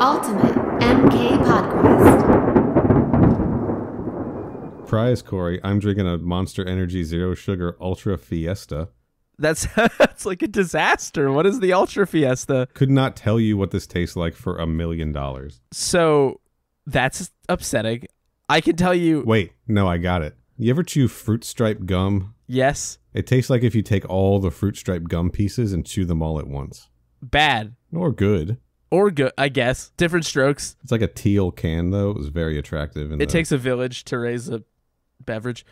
Ultimate MK Podcast. Prize Corey, I'm drinking a Monster Energy Zero Sugar Ultra Fiesta. That's like a disaster. What is the Ultra Fiesta? Could not tell you what this tastes like for $1 million. So that's upsetting. I can tell you. Wait, no, I got it. You ever chew fruit stripe gum? Yes. It tastes like if you take all the fruit stripe gum pieces and chew them all at once. Bad. Or good. Or good, I guess. Different strokes. It's like a teal can, though. It was very attractive. It takes a village to raise a beverage.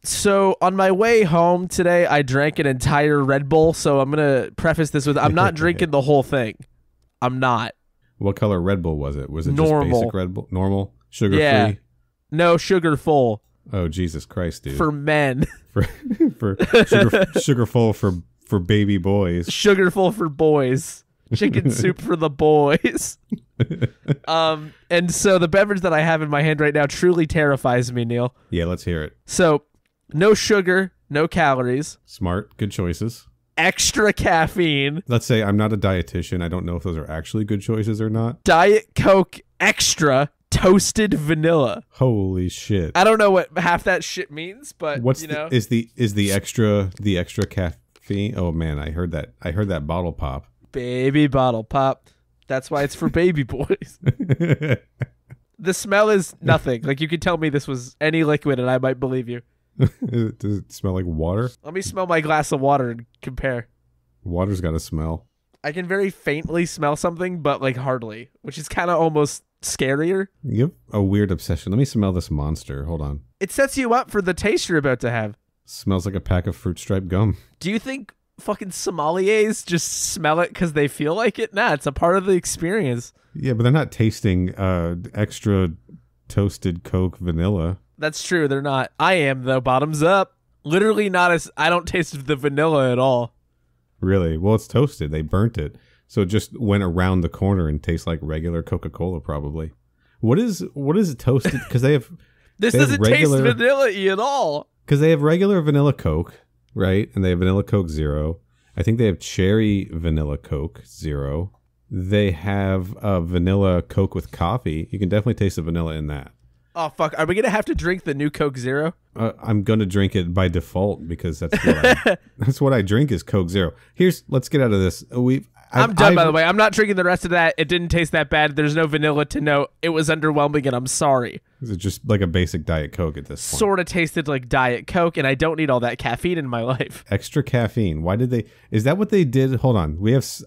So on my way home today, I drank an entire Red Bull. So I'm going to preface this with, I'm not drinking the whole thing. I'm not. What color Red Bull was it? Was it normal. Just basic Red Bull? Normal? Sugar-free? Yeah. No, sugar full. Oh, Jesus Christ, dude. For men. For sugar full for baby boys. Sugar full for boys. Chicken soup for the boys. And so the beverage that I have in my hand right now truly terrifies me, Neil. Yeah, let's hear it. So, no sugar, no calories. Smart, good choices. Extra caffeine. Let's say I'm not a dietitian. I don't know if those are actually good choices or not. Diet Coke Extra toasted vanilla. Holy shit. I don't know what half that shit means, but what's you know. Is the extra caffeine? Oh man, I heard that bottle pop. Baby bottle pop. That's why it's for baby boys. The smell is nothing. Like, you could tell me this was any liquid and I might believe you. Does it smell like water? Let me smell my glass of water and compare. Water's got a smell. I can very faintly smell something, but like hardly, which is kind of almost scarier. You have a weird obsession. Let me smell this monster. Hold on. It sets you up for the taste you're about to have. Smells like a pack of fruit stripe gum. Do you think fucking sommeliers just smell it because they feel like it? Nah, it's a part of the experience. Yeah, but they're not tasting extra toasted Coke vanilla. That's true, they're not. I am, though. Bottoms up. Literally not as... I don't taste the vanilla at all. Really? Well, it's toasted. They burnt it. So it just went around the corner and tastes like regular Coca-Cola, probably. What is toasted? Because they have... This doesn't taste vanilla-y at all. Because they have regular vanilla Coke, right? And they have vanilla Coke Zero. I think they have cherry vanilla Coke Zero. They have vanilla Coke with coffee. You can definitely taste the vanilla in that. Oh, fuck. Are we going to have to drink the new Coke Zero? I'm going to drink it by default because that's what that's what I drink is Coke Zero. Let's get out of this. I'm done, by the way. I'm not drinking the rest of that. It didn't taste that bad. There's no vanilla to note. It was underwhelming, and I'm sorry. Is it just like a basic Diet Coke at this point? Sort of tasted like Diet Coke, and I don't need all that caffeine in my life. Extra caffeine. Why did they... Is that what they did? Hold on.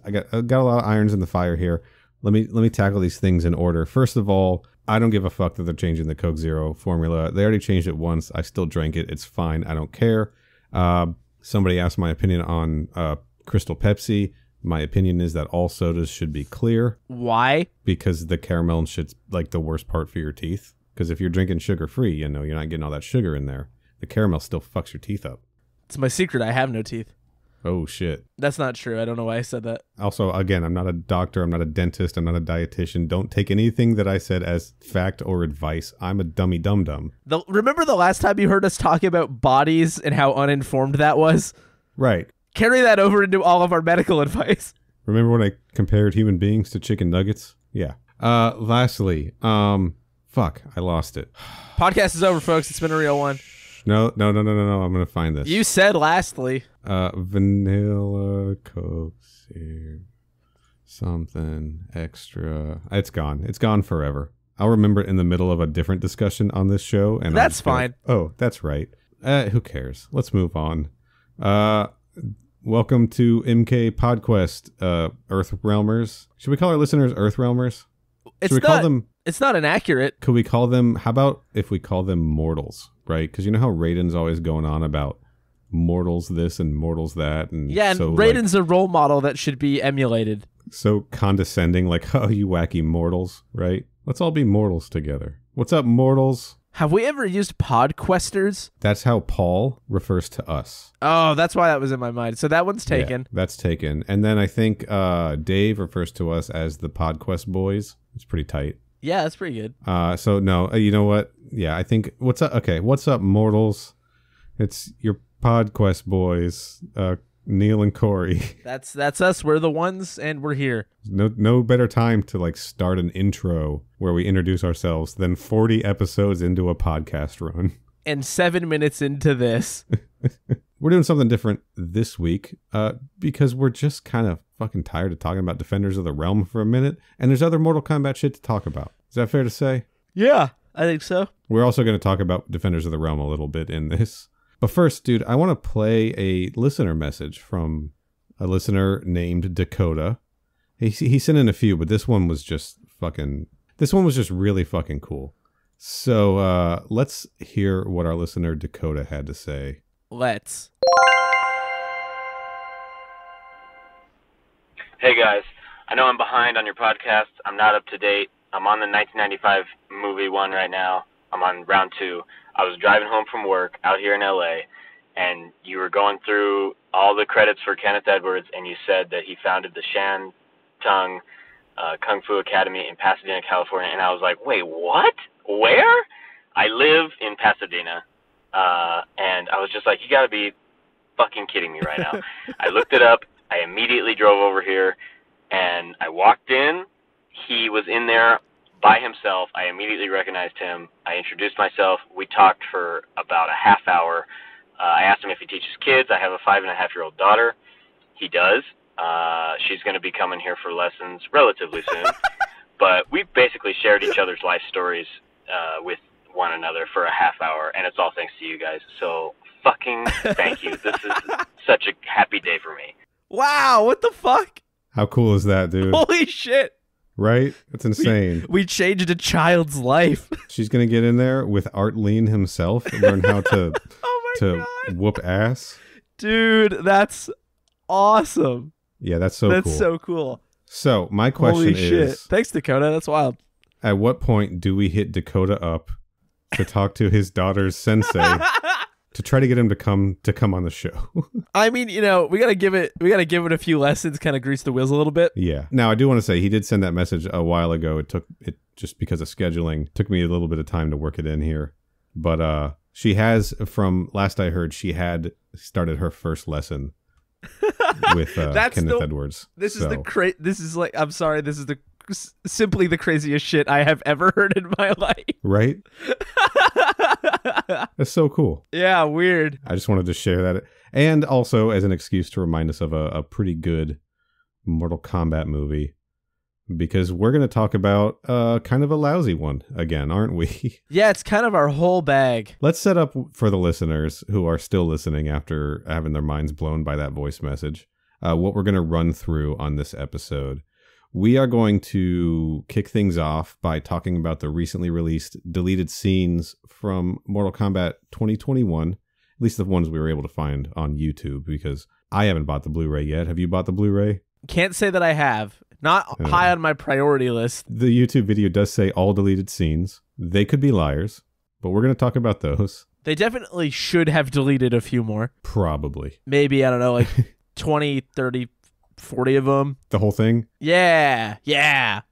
I got a lot of irons in the fire here. Let me tackle these things in order. First of all, I don't give a fuck that they're changing the Coke Zero formula. They already changed it once. I still drank it. It's fine. I don't care. Somebody asked my opinion on Crystal Pepsi. My opinion is that all sodas should be clear. Why? Because the caramel and shit's like the worst part for your teeth. Because if you're drinking sugar-free, you know, you're not getting all that sugar in there. The caramel still fucks your teeth up. It's my secret. I have no teeth. Oh, shit. That's not true. I don't know why I said that. Also, again, I'm not a doctor. I'm not a dentist. I'm not a dietitian. Don't take anything that I said as fact or advice. I'm a dummy dum-dum. Remember the last time you heard us talk about bodies and how uninformed that was? Right. Carry that over into all of our medical advice. Remember when I compared human beings to chicken nuggets? Yeah. Lastly, fuck, I lost it. Podcast is over, folks. It's been a real one. No. I'm going to find this. You said lastly. Vanilla Coke something extra. It's gone. It's gone forever. I'll remember it in the middle of a different discussion on this show. And that's fine. Oh, that's right. Who cares? Let's move on. Welcome to MK Podquest, Earthrealmers. Should we call our listeners Earthrealmers? It's not inaccurate. Could we call them, how about if we call them mortals, right? Because you know how Raiden's always going on about mortals this and mortals that. And yeah, and so, Raiden's a role model that should be emulated. So condescending, like, oh, you wacky mortals, right? Let's all be mortals together. What's up, mortals? Have we ever used podquesters? That's how Paul refers to us. Oh, that's why that was in my mind. So that one's taken. Yeah, that's taken. And then I think Dave refers to us as the Podquest boys. It's pretty tight. Yeah, that's pretty good. So no, you know what? Yeah, I think, what's up? Okay, what's up, mortals? It's your Podquest boys. Neil and Corey. That's us. We're the ones, and we're here. No better time to like start an intro where we introduce ourselves than 40 episodes into a podcast run. And 7 minutes into this. We're doing something different this week because we're just kind of fucking tired of talking about Defenders of the Realm for a minute, and there's other Mortal Kombat shit to talk about. Is that fair to say? Yeah, I think so. We're also going to talk about Defenders of the Realm a little bit in this. But first, dude, I want to play a listener message from a listener named Dakota. He sent in a few, but this one was just really fucking cool. So let's hear what our listener Dakota had to say. Let's. Hey guys, I know I'm behind on your podcast. I'm not up to date. I'm on the 1995 movie one right now. I'm on round 2. I was driving home from work out here in LA, and you were going through all the credits for Kenneth Edwards, and you said that he founded the Shan Tung Kung Fu Academy in Pasadena, California, and I was like, wait, what? Where? I live in Pasadena, and I was just like, you gotta be fucking kidding me right now. I looked it up. I immediately drove over here, and I walked in. He was in there by himself. I immediately recognized him. I introduced myself. We talked for about a half hour. I asked him if he teaches kids. I have a 5.5-year-old daughter. He does. She's going to be coming here for lessons relatively soon. But we basically shared each other's life stories with one another for a half hour, and it's all thanks to you guys. So fucking thank you. This is such a happy day for me. Wow, what the fuck? How cool is that, dude? Holy shit. Right? That's insane. We changed a child's life. She's going to get in there with Art Lean himself and learn how to, God. whoop ass. Dude, that's awesome. Yeah, that's so cool. That's so cool. So, my question Holy shit. is... Thanks, Dakota. That's wild. At what point do we hit Dakota up to talk to his daughter's sensei to try to get him to come on the show? I mean, we gotta give it a few lessons, kind of grease the wheels a little bit. Yeah. Now, I do want to say he did send that message a while ago. It just because of scheduling took me a little bit of time to work it in here. But she has, from last I heard, she had started her first lesson with Kenneth Edwards. This is simply the craziest shit I have ever heard in my life. Right? That's so cool. Yeah, weird. I just wanted to share that. And also as an excuse to remind us of a pretty good Mortal Kombat movie. Because we're going to talk about kind of a lousy one again, aren't we? Yeah, it's kind of our whole bag. Let's set up for the listeners who are still listening after having their minds blown by that voice message, what we're going to run through on this episode. We are going to kick things off by talking about the recently released deleted scenes from Mortal Kombat 2021, at least the ones we were able to find on YouTube, because I haven't bought the Blu-ray yet. Have you bought the Blu-ray? Can't say that I have. Not high on my priority list. The YouTube video does say all deleted scenes. They could be liars, but we're going to talk about those. They definitely should have deleted a few more. Probably. Maybe, I don't know, like 20, 30, 40 of them. The whole thing? Yeah.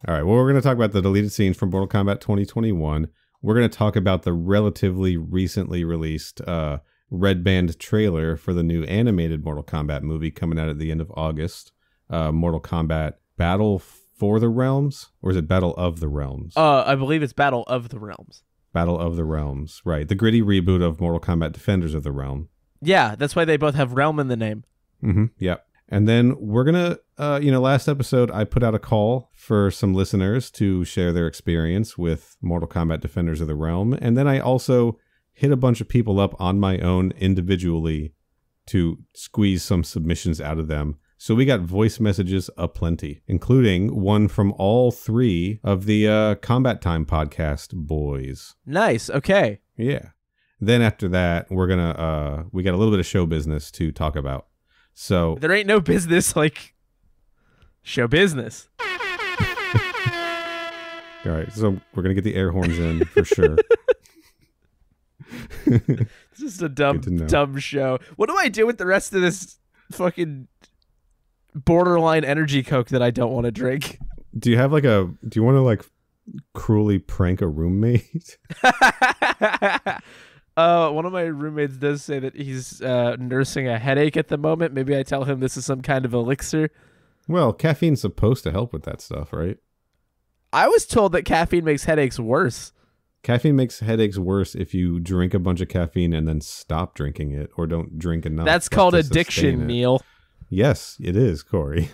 All right, well, we're going to talk about the deleted scenes from Mortal Kombat 2021. We're going to talk about the relatively recently released Red Band trailer for the new animated Mortal Kombat movie coming out at the end of August. Mortal Kombat Battle for the Realms? Or is it Battle of the Realms? I believe it's Battle of the Realms. Battle of the Realms, right. The gritty reboot of Mortal Kombat Defenders of the Realm. Yeah, that's why they both have Realm in the name. Mm-hmm, yep. And then we're going to, last episode I put out a call for some listeners to share their experience with Mortal Kombat Defenders of the Realm. And then I also hit a bunch of people up on my own individually to squeeze some submissions out of them. So we got voice messages aplenty, including one from all 3 of the Combat Time podcast boys. Nice. Okay. Yeah. Then after that, we got a little bit of show business to talk about. So there ain't no business like show business. All right. So we're going to get the air horns in for sure. It's just a dumb show. What do I do with the rest of this fucking borderline energy Coke that I don't want to drink? Do you want to cruelly prank a roommate? One of my roommates does say that he's nursing a headache at the moment. Maybe I tell him this is some kind of elixir. Well, caffeine's supposed to help with that stuff, right? I was told that caffeine makes headaches worse. Caffeine makes headaches worse if you drink a bunch of caffeine and then stop drinking it or don't drink enough. That's called addiction, Neil. Yes, it is, Corey.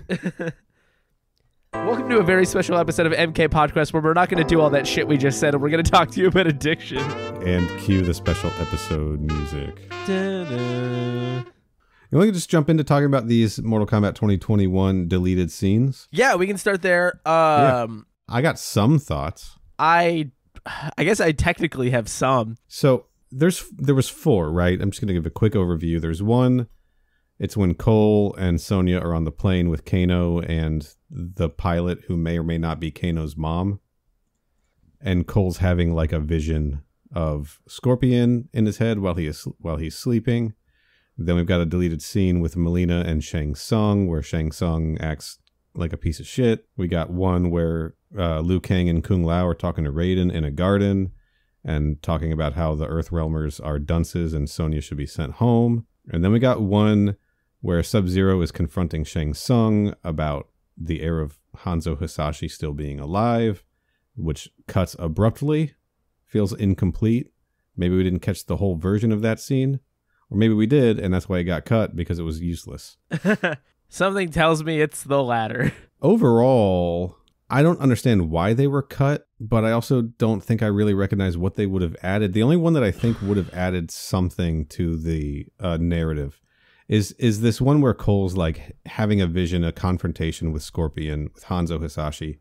Welcome to a very special episode of MK Podcast where we're not going to do all that shit we just said and we're going to talk to you about addiction. And cue the special episode music. Da-da. You want to just jump into talking about these Mortal Kombat 2021 deleted scenes? Yeah, we can start there. I got some thoughts. I guess I technically have some. So there was 4, right? I'm just going to give a quick overview. There's 1. It's when Cole and Sonya are on the plane with Kano and the pilot who may or may not be Kano's mom. And Cole's having like a vision of Scorpion in his head while he's sleeping. Then we've got a deleted scene with Melina and Shang Tsung where Shang Tsung acts like a piece of shit. We got one where Liu Kang and Kung Lao are talking to Raiden in a garden and talking about how the Earthrealmers are dunces and Sonya should be sent home. And then we got one where Sub-Zero is confronting Shang Tsung about the heir of Hanzo Hasashi still being alive, which cuts abruptly, feels incomplete. Maybe we didn't catch the whole version of that scene, or maybe we did, and that's why it got cut, because it was useless. Something tells me it's the latter. Overall, I don't understand why they were cut, but I also don't think I really recognize what they would have added. The only one that I think would have added something to the narrative is this one where Cole's like having a vision, a confrontation with Scorpion, with Hanzo Hasashi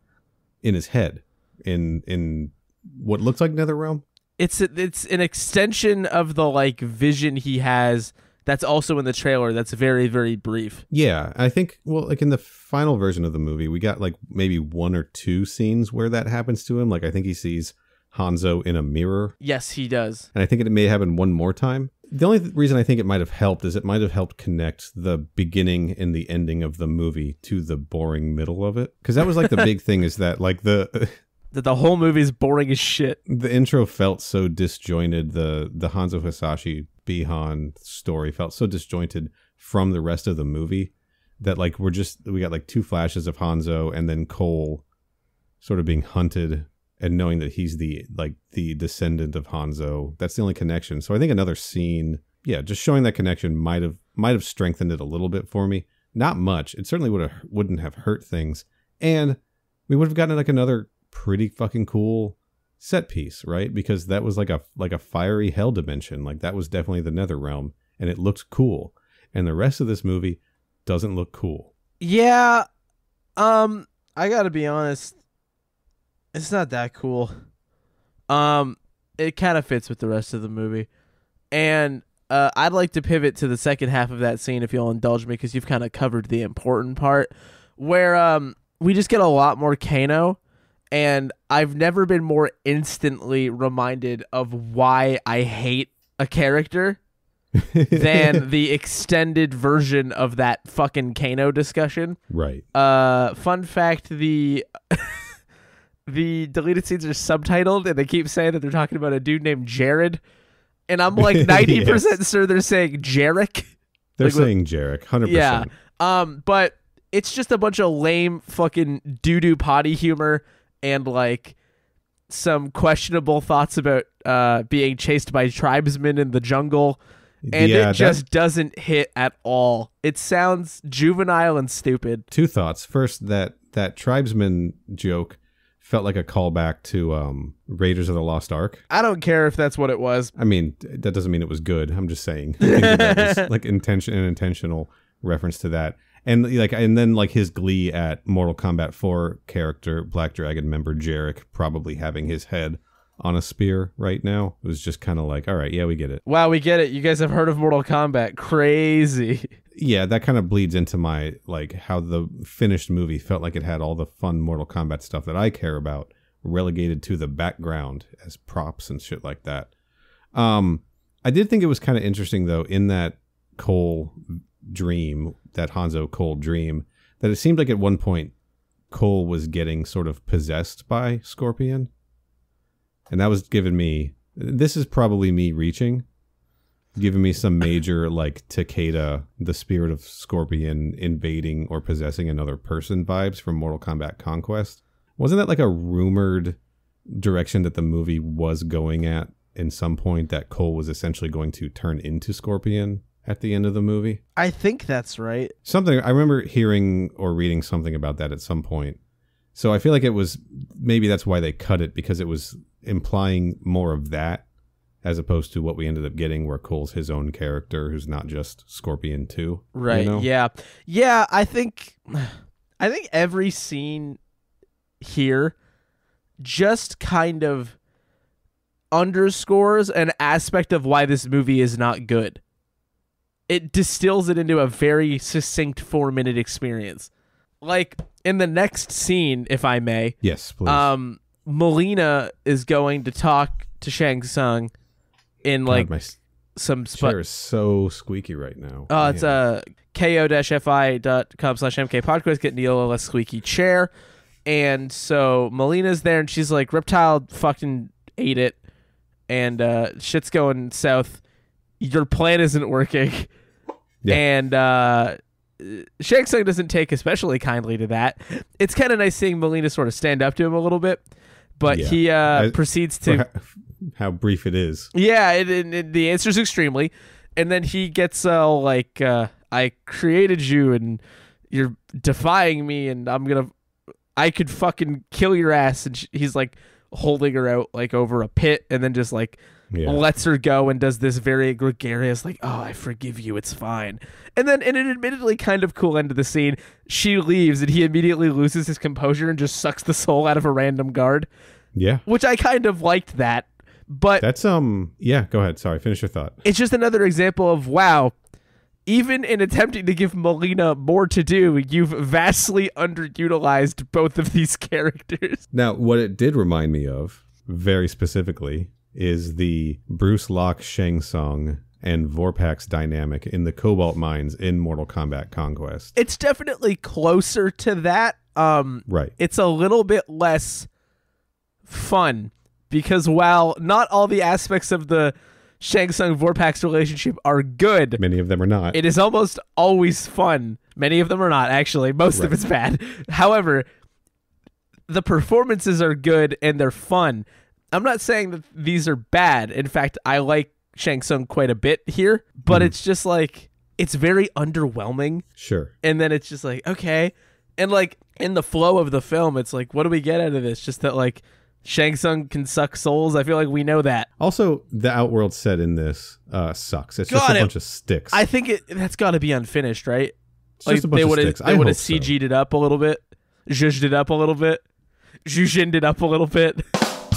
in his head in what looks like NetherRealm. It's an extension of the like vision he has that's also in the trailer that's very, very brief. Yeah, I think, well, like in the final version of the movie, we got like maybe 1 or 2 scenes where that happens to him. Like I think he sees Hanzo in a mirror. Yes, he does. And I think it may happen one more time. The only reason I think it might have helped is it might have helped connect the beginning and the ending of the movie to the boring middle of it. Because that was like the big thing is that like that the whole movie's boring as shit. The intro felt so disjointed. The Hanzo Hasashi Bihan story felt so disjointed from the rest of the movie that like we got like 2 flashes of Hanzo and then Cole sort of being hunted and knowing that he's the descendant of Hanzo. That's the only connection. So I think another scene, just showing that connection might have strengthened it a little bit for me. Not much. It certainly wouldn't have hurt things. And we would have gotten like another pretty fucking cool set piece, right? Because that was like a fiery hell dimension. Like that was definitely the NetherRealm and it looked cool. And the rest of this movie doesn't look cool. Yeah. I gotta be honest. It's not that cool. It kind of fits with the rest of the movie. And I'd like to pivot to the second half of that scene if you'll indulge me, because you've kind of covered the important part where we just get a lot more Kano. And I've never been more instantly reminded of why I hate a character than the extended version of that fucking Kano discussion. Right. Fun fact, the deleted scenes are subtitled and they keep saying that they're talking about a dude named Jared. And I'm like 90% sure they're saying Jarek. They're saying Jarek, 100%. Yeah. But it's just a bunch of lame fucking doo-doo potty humor and like some questionable thoughts about being chased by tribesmen in the jungle. And it just doesn't hit at all. It sounds juvenile and stupid. 2 thoughts. First, that tribesman joke felt like a callback to Raiders of the Lost Ark. I don't care if that's what it was. I mean, that doesn't mean it was good. I'm just saying. I think that was like an intentional reference to that. And then his glee at Mortal Kombat 4 character, Black Dragon member Jarek, probably having his head on a spear right now. It was just kind of like, all right, yeah, we get it. Wow, we get it. You guys have heard of Mortal Kombat. Crazy. Yeah, that kind of bleeds into my, like, how the finished movie felt like it had all the fun Mortal Kombat stuff that I care about relegated to the background as props and shit like that. I did think it was kind of interesting, though, in that Cole dream, that Hanzo Cole dream, that it seemed like at one point Cole was getting sort of possessed by Scorpion. And that was giving me This is probably me reaching, giving me some major like Takeda, the spirit of Scorpion invading or possessing another person vibes from Mortal Kombat Conquest. Wasn't that like a rumored direction that the movie was going at in some point, that Cole was essentially going to turn into Scorpion at the end of the movie? I think that's right. Something I remember hearing or reading something about that at some point. So I feel like it was, maybe that's why they cut it, because it was implying more of that as opposed to what we ended up getting, where Cole's his own character who's not just Scorpion 2. Right. You know? Yeah. Yeah, I think every scene here just kind of underscores an aspect of why this movie is not good. It distills it into a very succinct 4-minute experience. Like in the next scene, if I may. Yes, please. Melina is going to talk to Shang Tsung in like some chair is so squeaky right now. It's ko-fi.com/MK Podcast. Get Neil a less squeaky chair. And so Melina's there and she's like, Reptile fucking ate it. And shit's going south. Your plan isn't working. Yeah. And Shang Tsung doesn't take especially kindly to that. It's kind of nice seeing Melina sort of stand up to him a little bit. But he proceeds to... How brief it is. Yeah, the answer is extremely. And then he gets like, I created you and you're defying me and I could fucking kill your ass. And he's like holding her out like over a pit and then just like lets her go and does this very gregarious like, oh, I forgive you, it's fine. And then in an admittedly kind of cool end of the scene, she leaves and he immediately loses his composure and just sucks the soul out of a random guard. Yeah. Which I kind of liked that. But that's yeah, go ahead. Sorry, finish your thought. It's just another example of, wow, even in attempting to give Melina more to do, you've vastly underutilized both of these characters. Now, what it did remind me of, very specifically, is the Bruce Locke, Shang Tsung, and Vorpax dynamic in the Cobalt Mines in Mortal Kombat Conquest. It's definitely closer to that. Right. It's a little bit less fun. Because while not all the aspects of the Shang Tsung Vorpax relationship are good, many of them are not. It is almost always fun. Many of them are not, actually. Most of it's bad. However, the performances are good and they're fun. I'm not saying that these are bad. In fact, I like Shang Tsung quite a bit here, but it's just like, it's very underwhelming. Sure. And then it's just like, okay. And like in the flow of the film, it's like, what do we get out of this? Just that like, Shang Tsung can suck souls. I feel like we know that. Also, the Outworld set in this sucks. It's just a bunch of sticks. I think that's got to be unfinished, right? It's just a bunch of sticks. They would have CG'd it up a little bit. Zhuzhed it up a little bit. Zhuzhined it up a little bit.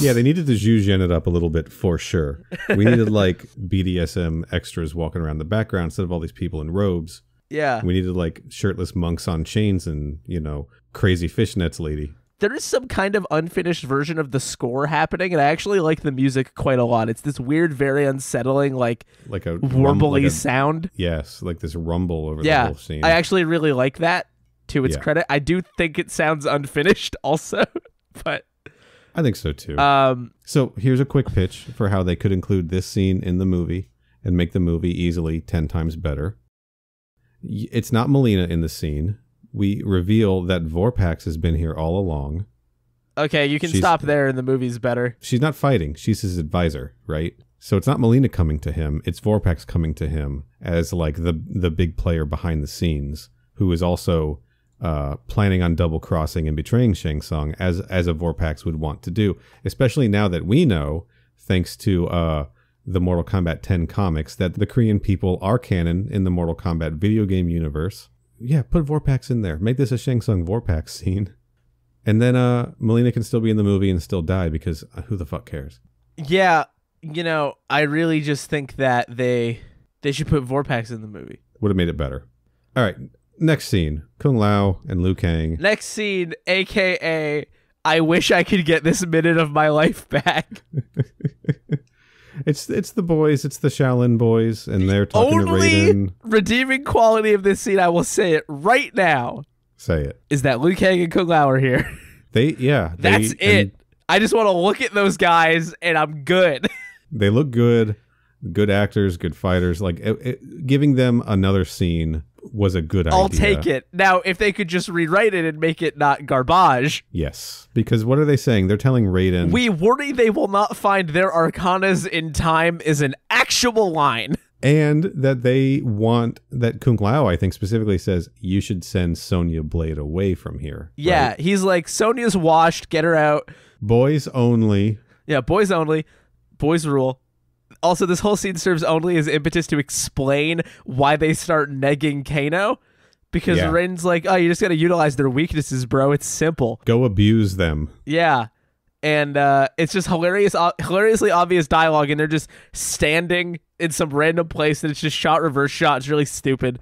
Yeah, they needed to Zhuzhen it up a little bit for sure. We needed like BDSM extras walking around the background instead of all these people in robes. Yeah. We needed like shirtless monks on chains and, crazy fishnets lady. There is some kind of unfinished version of the score happening, and I actually like the music quite a lot. It's this weird, very unsettling, like a warbly sound. Yes, like this rumble over the whole scene. I actually really like that, to its credit. I do think it sounds unfinished also, but... I think so, too. So here's a quick pitch for how they could include this scene in the movie and make the movie easily 10 times better. It's not Melina in the scene. We reveal that Vorpax has been here all along. Okay, you can stop there and the movie's better. She's not fighting. She's his advisor, right? So it's not Melina coming to him. It's Vorpax coming to him as like the big player behind the scenes, who is also planning on double-crossing and betraying Shang Tsung as a Vorpax would want to do, especially now that we know, thanks to the Mortal Kombat 10 comics, that the Korean people are canon in the Mortal Kombat video game universe. Yeah, put Vorpax in there. Make this a Shang Tsung Vorpax scene. And then Melina can still be in the movie and still die because who the fuck cares? Yeah, I really just think that they should put Vorpax in the movie. Would have made it better. All right, next scene. Kung Lao and Liu Kang. Next scene, a.k.a. I wish I could get this minute of my life back. It's the boys, it's the Shaolin boys, and they're talking to Raiden. Only redeeming quality of this scene, I will say it right now. Say it. Is that Liu Kang and Kung Lao are here. That's it. I just want to look at those guys, and I'm good. They look good. Good actors, good fighters. Like giving them another scene was a good idea. I'll take it. Now, if they could just rewrite it and make it not garbage. Yes. Because what are they saying? They're telling Raiden. We worry they will not find their arcanas in time is an actual line. And that they want, that Kung Lao, I think, specifically says, you should send Sonya Blade away from here. Yeah, right? he's like, Sonya's washed, get her out. Boys only. Yeah, boys only. Boys rule. Also, this whole scene serves only as impetus to explain why they start negging Kano. Because Raiden's like, oh, you just got to utilize their weaknesses, bro. It's simple. Go abuse them. Yeah. And it's just hilariously obvious dialogue, and they're just standing in some random place, and it's just shot, reverse shot. It's really stupid.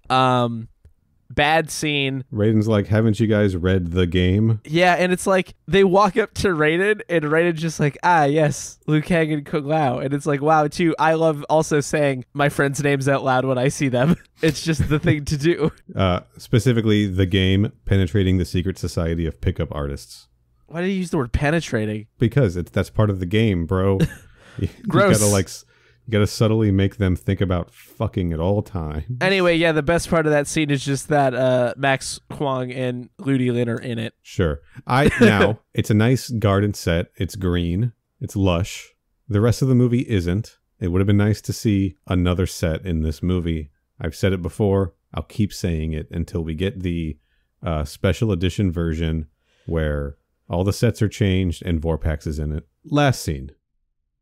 Bad scene. Raiden's like, haven't you guys read the game? Yeah, and it's like, they walk up to Raiden, and Raiden's just like, yes, Liu Kang and Kung Lao. And it's like, wow, too, I love also saying my friends' names out loud when I see them. It's just the thing to do. Specifically, the game, penetrating the secret society of pickup artists. Why did you use the word penetrating? Because that's part of the game, bro. Gross. You gotta subtly make them think about fucking at all times. Anyway, yeah, the best part of that scene is just that Max Huang and Ludi Lin are in it. Sure. Now, it's a nice garden set. It's green. It's lush. The rest of the movie isn't. It would have been nice to see another set in this movie. I've said it before. I'll keep saying it until we get the special edition version where all the sets are changed and Vorpax is in it. Last scene.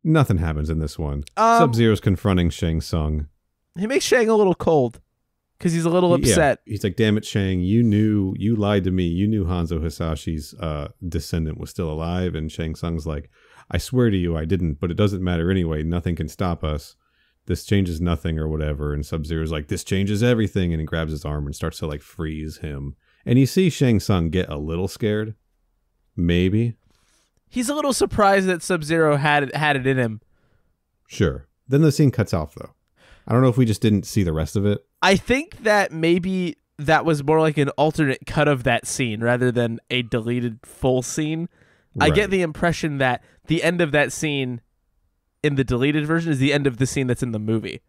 Nothing happens in this one. Sub-Zero's confronting Shang Tsung. He makes Shang a little cold because he's a little upset. Yeah. He's like, damn it, Shang, you lied to me. You knew Hanzo Hisashi's descendant was still alive. And Shang Tsung's like, I swear to you I didn't, but it doesn't matter anyway. Nothing can stop us. This changes nothing or whatever. And Sub-Zero's like, this changes everything. And he grabs his arm and starts to like freeze him. And you see Shang Tsung get a little scared. Maybe. He's a little surprised that Sub-Zero had it in him. Sure. Then the scene cuts off, though. I don't know if we just didn't see the rest of it. I think that maybe that was more like an alternate cut of that scene rather than a deleted full scene. Right. I get the impression that the end of that scene in the deleted version is the end of the scene that's in the movie.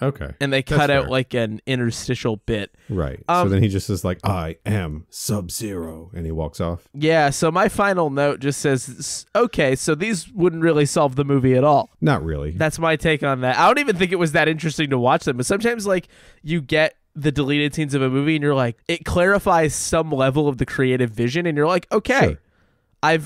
Okay. And they cut out like an interstitial bit. Right. So then he just is like, I am Sub-Zero. And he walks off. Yeah. So my final note just says, okay, so these wouldn't really solve the movie at all. Not really. That's my take on that. I don't even think it was that interesting to watch them. But sometimes like you get the deleted scenes of a movie and you're like, it clarifies some level of the creative vision. And you're like, okay, sure.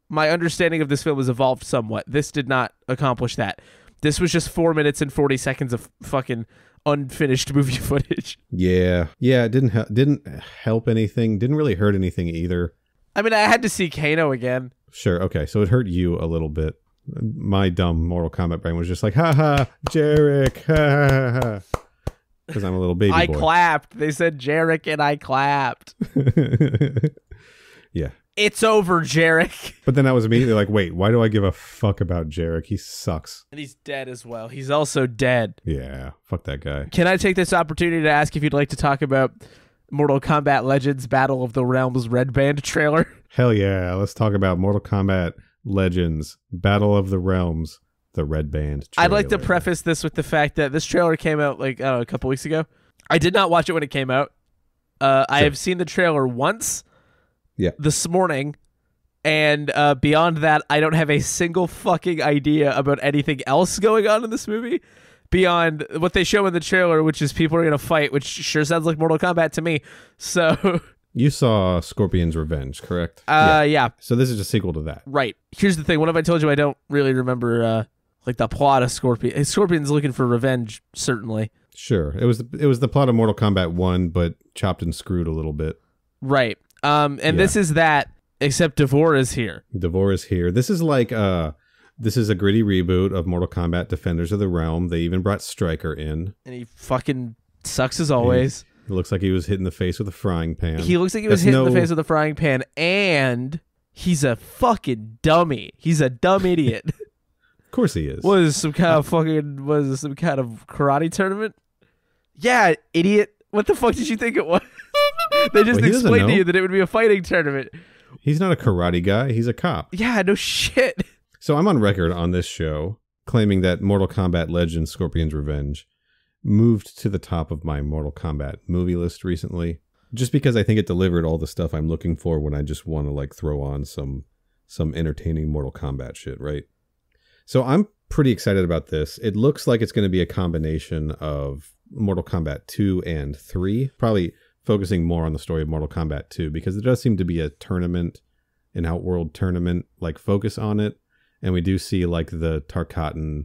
My understanding of this film has evolved somewhat. This did not accomplish that. This was just 4 minutes and 40 seconds of fucking unfinished movie footage. Yeah. Yeah, it didn't help anything. Didn't really hurt anything either. I mean, I had to see Kano again. Sure, okay. So it hurt you a little bit. My dumb Mortal Kombat brain was just like, ha ha, Jarek, ha ha ha. Because I'm a little baby boy. I clapped. They said Jarek and I clapped. Yeah. It's over, Jarek. But then I was immediately like, wait, why do I give a fuck about Jarek? He sucks. And he's dead as well. He's also dead. Yeah, fuck that guy. Can I take this opportunity to ask if you'd like to talk about Mortal Kombat Legends Battle of the Realms Red Band trailer? Hell yeah. Let's talk about Mortal Kombat Legends Battle of the Realms, the Red Band trailer. I'd like to preface this with the fact that this trailer came out like, I don't know, a couple weeks ago. I did not watch it when it came out. I have seen the trailer once. Yeah. This morning, and beyond that, I don't have a single fucking idea about anything else going on in this movie beyond what they show in the trailer, which is people are going to fight, which sure sounds like Mortal Kombat to me. So you saw Scorpion's Revenge, correct? Yeah. So this is a sequel to that. Right. Here's the thing. What if I told you I don't really remember like the plot of Scorpion? Scorpion's looking for revenge, certainly. Sure. It was the plot of Mortal Kombat 1, but chopped and screwed a little bit. Right. This is that, except DotR is here. DotR is here. This is like this is a gritty reboot of Mortal Kombat Defenders of the Realm. They even brought Stryker in. And he fucking sucks as always. It looks like he was hit in the face with a frying pan. He looks like he was hit in the face with a frying pan, and he's a fucking dummy. He's a dumb idiot. Of course he is. Was some kind of karate tournament? Yeah, idiot. What the fuck did you think it was? They just explained to you that it would be a fighting tournament. He's not a karate guy. He's a cop. Yeah, no shit. So I'm on record on this show claiming that Mortal Kombat Legends Scorpion's Revenge moved to the top of my Mortal Kombat movie list recently, just because I think it delivered all the stuff I'm looking for when I just want to like throw on some entertaining Mortal Kombat shit, right? So I'm pretty excited about this. It looks like it's going to be a combination of Mortal Kombat 2 and 3, probably focusing more on the story of Mortal Kombat 2, because there does seem to be a tournament, an Outworld tournament, like focus on it. And we do see like the Tarkatan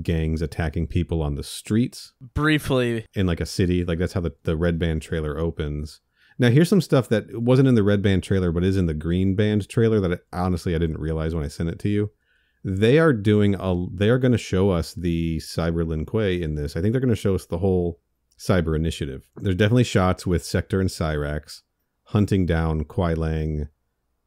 gangs attacking people on the streets. Briefly. In like a city. Like that's how the Red Band trailer opens. Now here's some stuff that wasn't in the Red Band trailer, but is in the Green Band trailer that honestly I didn't realize when I sent it to you. They are going to show us the Cyber Lin Kuei in this. I think they're going to show us the whole Cyber Initiative. There's definitely shots with Sector and Cyrax hunting down Kuai Lang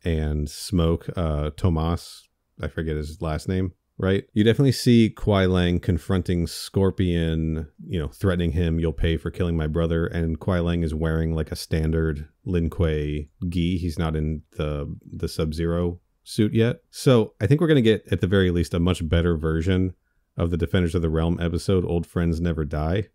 and Smoke, Tomas, I forget his last name, right? You definitely see Kuai Lang confronting Scorpion, threatening him, "You'll pay for killing my brother." And Kuai Lang is wearing like a standard Lin Kuei gi. He's not in the Sub-Zero suit yet. So I think we're going to get, at the very least, a much better version of the Defenders of the Realm episode, Old Friends Never Die,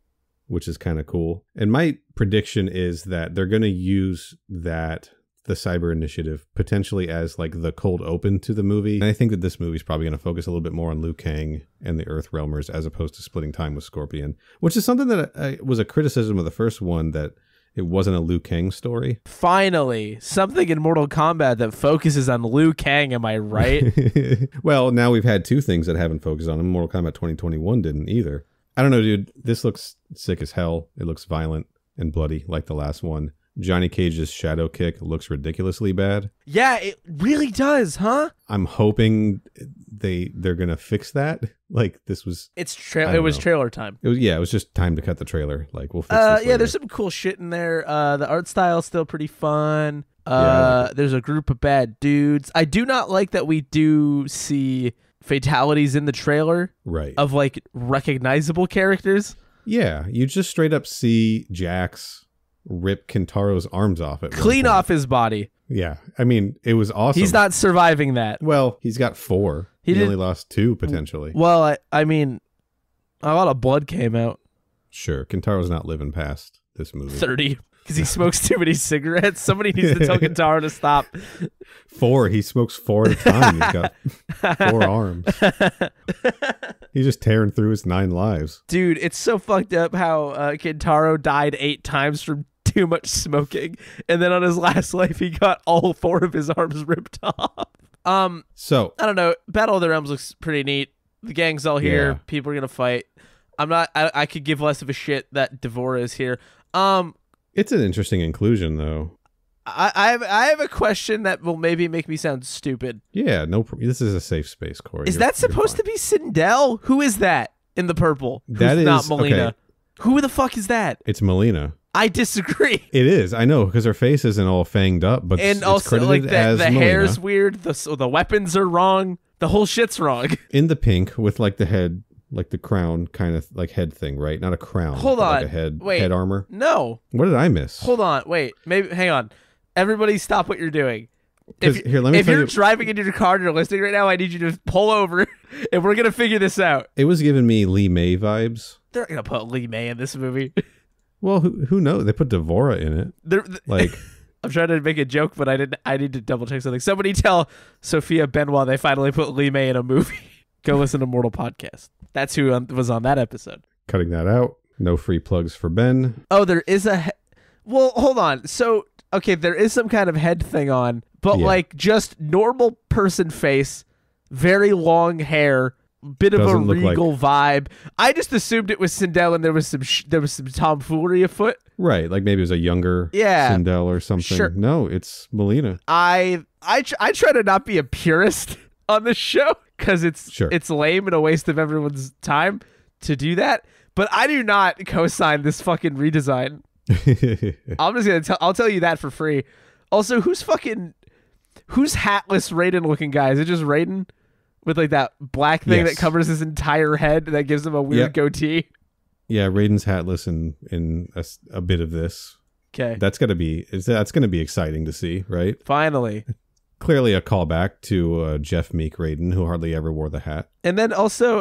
which is kind of cool. And my prediction is that they're going to use the Cyber Initiative potentially as like the cold open to the movie. And I think that this movie is probably going to focus a little bit more on Liu Kang and the Earthrealmers as opposed to splitting time with Scorpion, which is something that was a criticism of the first one, that it wasn't a Liu Kang story. Finally, something in Mortal Kombat that focuses on Liu Kang, am I right? Well, now we've had two things that haven't focused on him. Mortal Kombat 2021 didn't either. I don't know, dude. This looks sick as hell. It looks violent and bloody like the last one. Johnny Cage's shadow kick looks ridiculously bad. Yeah, it really does, huh? I'm hoping they're gonna fix that. Like this was it was trailer time. It was just time to cut the trailer. Like we'll fix this later. Yeah, there's some cool shit in there. The art style is still pretty fun. There's a group of bad dudes. I do not like that we do see fatalities in the trailer, right? Of like recognizable characters. Yeah, you just straight up see Jax rip Kintaro's arms off at clean off his body. Yeah, I mean it was awesome. He's not surviving that. Well, he's got 4. He only lost 2 potentially. Well, I mean, a lot of blood came out. Sure, Kintaro's not living past this movie. 30, because he smokes too many cigarettes. Somebody needs to tell Kintaro to stop. 4. He smokes 4 at a time. He's got 4 arms. He's just tearing through his 9 lives. Dude, it's so fucked up how Kintaro died 8 times from too much smoking, and then on his last life he got all 4 of his arms ripped off. So I don't know. Battle of the Realms looks pretty neat. The gang's all here. Yeah. People are gonna fight. I could give less of a shit that D'Vorah is here. It's an interesting inclusion, though. I have a question that will maybe make me sound stupid. Yeah, this is a safe space, Corey. Is that supposed to be Sindel? Who is that in the purple? That is not Melina. Okay. Who the fuck is that? It's Melina. I disagree. It is. I know, because her face isn't all fanged up, but and it's also credited like as the Melina. hair's weird. The weapons are wrong. The whole shit's wrong. In the pink with like the head, like the crown kind of like head thing, right? Not a crown. Hold on. Like a head armor. No. What did I miss? Hold on. Wait. Maybe. Hang on. Everybody, stop what you're doing. If you're driving in your car and you're listening right now, I need you to pull over, and we're gonna figure this out. It was giving me Lee May vibes. They're gonna put Lee May in this movie. Well, who knows? They put D'Vorah in it. Like, I'm trying to make a joke, but I need to double check something. Somebody tell Sophia Benoit they finally put Lee May in a movie. Go listen to Mortal Podcast. That's who was on that episode. Cutting that out. No free plugs for Ben. Oh, there is well, hold on. So, okay, there is some kind of head thing on, but like just normal person face, very long hair, bit of a regal vibe. I just assumed it was Sindel and there was some tomfoolery afoot. Right, like maybe it was a younger Sindel or something. Sure. No, it's Melina. I try to not be a purist on this show because it's lame and a waste of everyone's time to do that. But I do not co-sign this fucking redesign. I'm just gonna I'll tell you that for free. Also, who's hatless Raiden looking guy? Is it just Raiden with like that black thing that covers his entire head that gives him a weird goatee? Yeah, Raiden's hatless in a bit of this. Okay, that's gonna be exciting to see, right? Finally, Clearly a callback to Jeff Meek Raiden, who hardly ever wore the hat. And then also,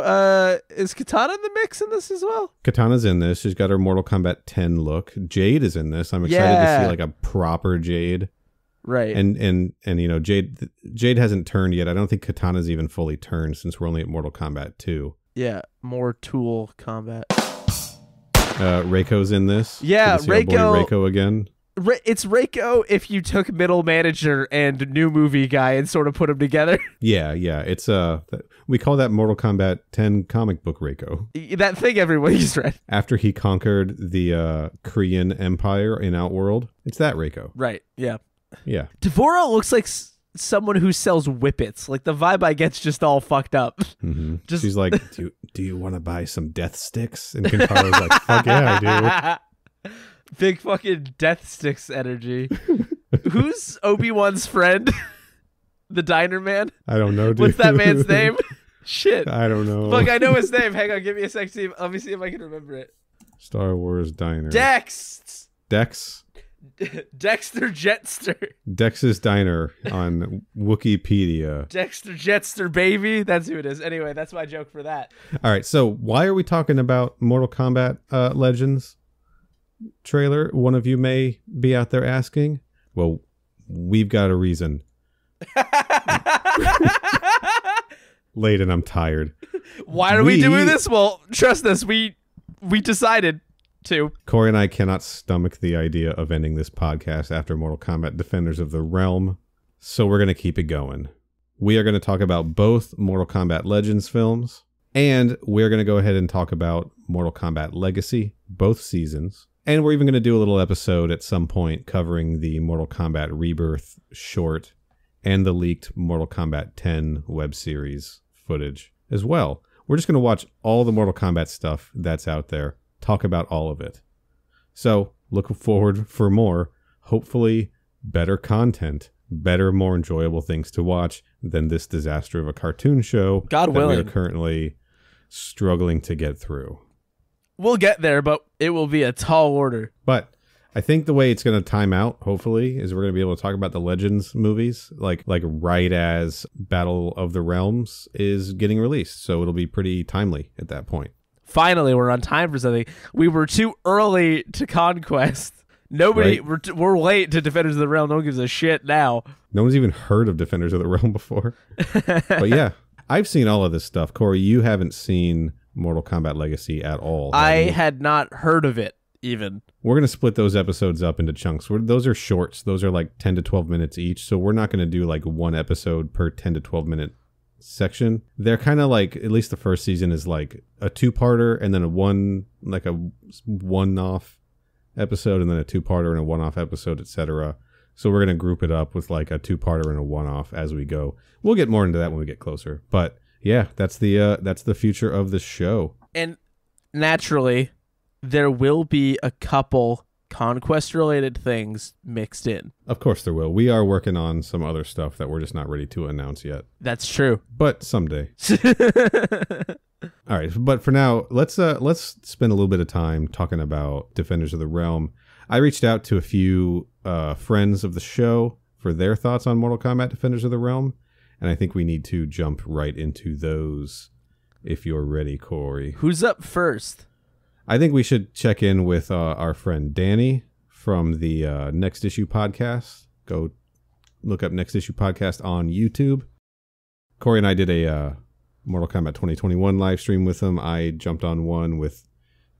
is Katana in the mix in this as well? Katana's in this. She's got her Mortal Kombat 10 look. Jade is in this. I'm excited to see like a proper Jade. Right. And you know, Jade hasn't turned yet. I don't think Katana's even fully turned since we're only at Mortal Kombat 2. Yeah, more tool combat. Reiko's in this. Yeah, Reiko again. It's Reiko if you took middle manager and new movie guy and sort of put them together. Yeah. It's we call that Mortal Kombat 10 comic book Reiko. That thing everybody's read. After he conquered the Korean Empire in Outworld, it's that Reiko. Right. Yeah. Yeah. Devorah looks like someone who sells whippets. Like the vibe I get's just all fucked up. Mm-hmm. She's like, do you want to buy some death sticks? And Kintaro's like, fuck yeah, I do. Big fucking death sticks energy. Who's Obi-Wan's friend? The diner man? I don't know, dude. What's that man's name? Shit. I don't know. Fuck, I know his name. Hang on, give me a sec. Let me see if I can remember it. Star Wars Diner. Dex. Dexter Jetster. Dex's Diner on Wikipedia. Dexter Jetster, baby. That's who it is. Anyway, that's my joke for that. All right, so why are we talking about Mortal Kombat Legends trailer? One of you may be out there asking. Well, we've got a reason. Late and I'm tired. Why are we doing this? Well, trust us, we decided to. Corey and I cannot stomach the idea of ending this podcast after Mortal Kombat Defenders of the Realm, so we're going to keep it going. We are going to talk about both Mortal Kombat Legends films, and we're going to go ahead and talk about Mortal Kombat Legacy, both seasons. And we're even going to do a little episode at some point covering the Mortal Kombat Rebirth short and the leaked Mortal Kombat 10 web series footage as well. We're just going to watch all the Mortal Kombat stuff that's out there, talk about all of it. So look forward for more, hopefully better content, better, more enjoyable things to watch than this disaster of a cartoon show God willing. we are currently struggling to get through. We'll get there, but it will be a tall order. But I think the way it's going to time out, hopefully, is we're going to be able to talk about the Legends movies, like right as Battle of the Realms is getting released. So it'll be pretty timely at that point. Finally, we're on time for something. We were too early to Conquest. Nobody, right? we're late to Defenders of the Realm. No one gives a shit now. No one's even heard of Defenders of the Realm before. But yeah, I've seen all of this stuff. Corey, you haven't seen Mortal Kombat Legacy at all. I had not heard of it even. We're going to split those episodes up into chunks. Those are shorts. Those are like 10 to 12 minutes each. So we're not going to do like one episode per 10 to 12 minute section. They're kind of like, at least the first season is like a two-parter and then a one-off episode and then a two-parter and a one-off episode, etc. So we're going to group it up with like a two-parter and a one-off as we go. We'll get more into that when we get closer. But yeah, that's the future of the show. And naturally, there will be a couple Conquest-related things mixed in. Of course there will. We are working on some other stuff that we're just not ready to announce yet. That's true. But someday. All right, but for now, let's spend a little bit of time talking about Defenders of the Realm. I reached out to a few friends of the show for their thoughts on Mortal Kombat Defenders of the Realm, and I think we need to jump right into those if you're ready, Corey. Who's up first? I think we should check in with our friend Danny from the Next Issue Podcast. Go look up Next Issue Podcast on YouTube. Corey and I did a Mortal Kombat 2021 live stream with him. I jumped on one with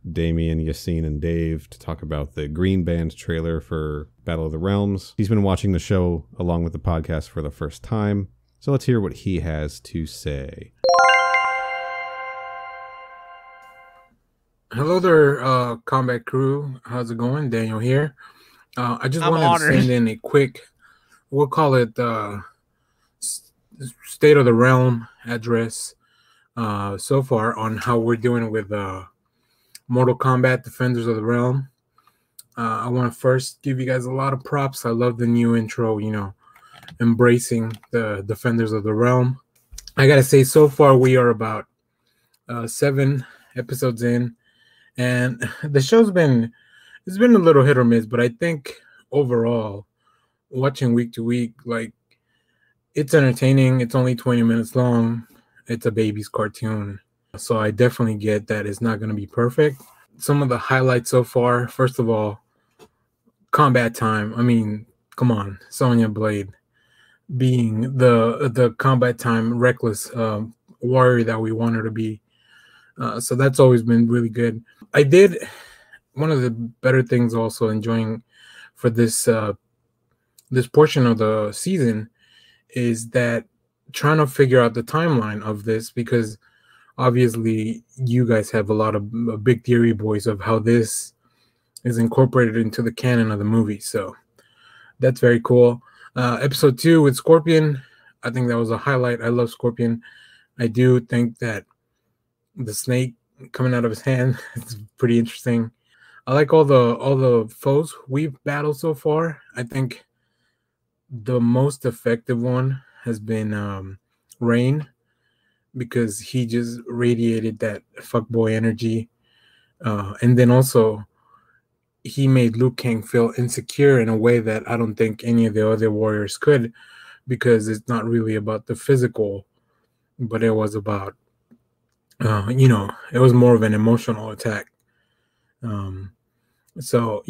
Damien, Yassine, and Dave to talk about the Green Band trailer for Battle of the Realms. He's been watching the show along with the podcast for the first time. So let's hear what he has to say. Hello there, combat crew. How's it going? Daniel here. I just wanted to send in a quick, we'll call it State of the Realm address so far on how we're doing with Mortal Kombat Defenders of the Realm. I want to first give you guys a lot of props. I love the new intro, embracing the Defenders of the Realm. I got to say, so far we are about 7 episodes in. And the show's been a little hit or miss, but I think overall, watching week to week, like It's entertaining. It's only 20 minutes long. It's a baby's cartoon. So I definitely get that it's not going to be perfect. Some of the highlights so far, first of all, combat time. I mean, come on, Sonya Blade being the combat time reckless warrior that we want her to be. So that's always been really good. I did one of the better things also enjoying for this this portion of the season is that trying to figure out the timeline of this, because obviously you guys have a lot of big theory boys of how this is incorporated into the canon of the movie. So that's very cool. Episode 2 with Scorpion, I think that was a highlight. I love Scorpion. I do think that the snake coming out of his hand is pretty interesting. I like all the foes we've battled so far. I think the most effective one has been Rain, because he just radiated that fuckboy energy. And then also he made Liu Kang feel insecure in a way that I don't think any of the other warriors could, because it's not really about the physical, but it was about, it was more of an emotional attack. So,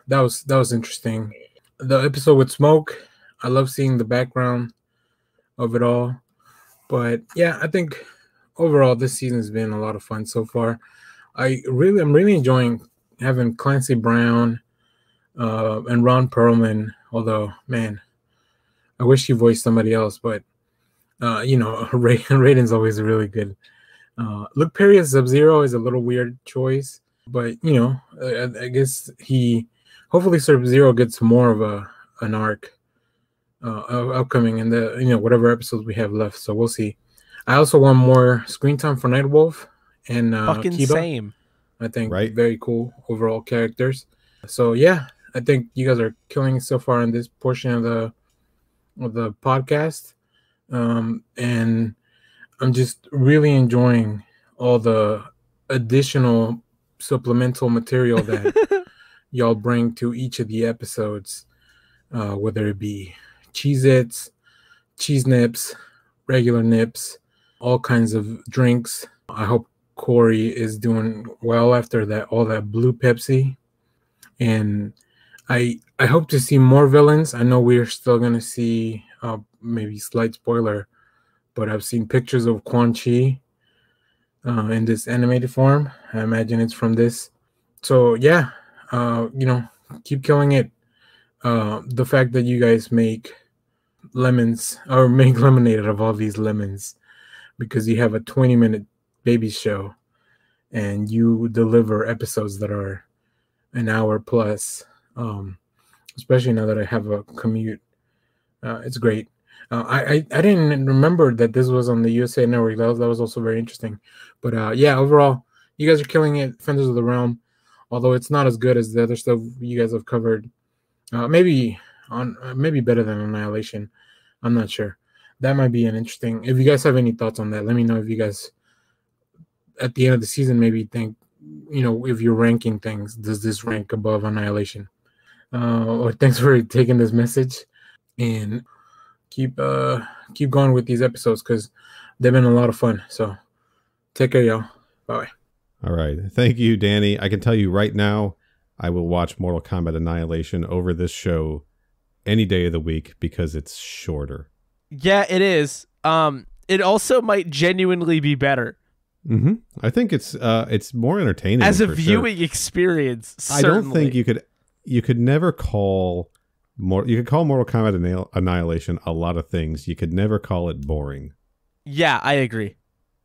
that was interesting. The episode with Smoke, I love seeing the background of it all. But yeah, I think overall this season has been a lot of fun so far. I'm really enjoying having Clancy Brown and Ron Perlman. Although, man, I wish he voiced somebody else. But Raiden's always really good. Luke Perry as Sub-Zero is a little weird choice, but I guess hopefully Sub-Zero gets more of an arc upcoming in the whatever episodes we have left. So we'll see. I also want more screen time for Nightwolf and Fucking Kiba. same. I think Right. Very cool overall characters. So yeah, I think you guys are killing it so far in this portion of the podcast, and I'm just really enjoying all the additional supplemental material that y'all bring to each of the episodes, whether it be Cheez-Its, cheese nips, regular nips, all kinds of drinks. I hope Corey is doing well after all that blue Pepsi. And I hope to see more villains. I know we're still going to see, maybe slight spoiler, but I've seen pictures of Quan Chi in this animated form. I imagine it's from this. So yeah, keep killing it. The fact that you guys make lemons or make lemonade out of all these lemons, because you have a 20-minute baby show and you deliver episodes that are an hour plus, especially now that I have a commute. It's great. I didn't remember that this was on the USA Network. That was also very interesting. But yeah, overall, you guys are killing it. Defenders of the Realm, although it's not as good as the other stuff you guys have covered. Maybe better than Annihilation. I'm not sure. That might be an interesting. If you guys have any thoughts on that, let me know. If you guys at the end of the season maybe think, if you're ranking things, does this rank above Annihilation? Or thanks for taking this message, and keep going with these episodes because they've been a lot of fun. So take care, y'all. Bye. All right. Thank you, Danny. I can tell you right now, I will watch Mortal Kombat Annihilation over this show any day of the week because it's shorter. Yeah, it is. It also might genuinely be better. Mm-hmm. I think it's more entertaining as a for viewing sure. experience. I don't think you could never call you could call Mortal Kombat Annihilation a lot of things. You could never call it boring. Yeah, I agree.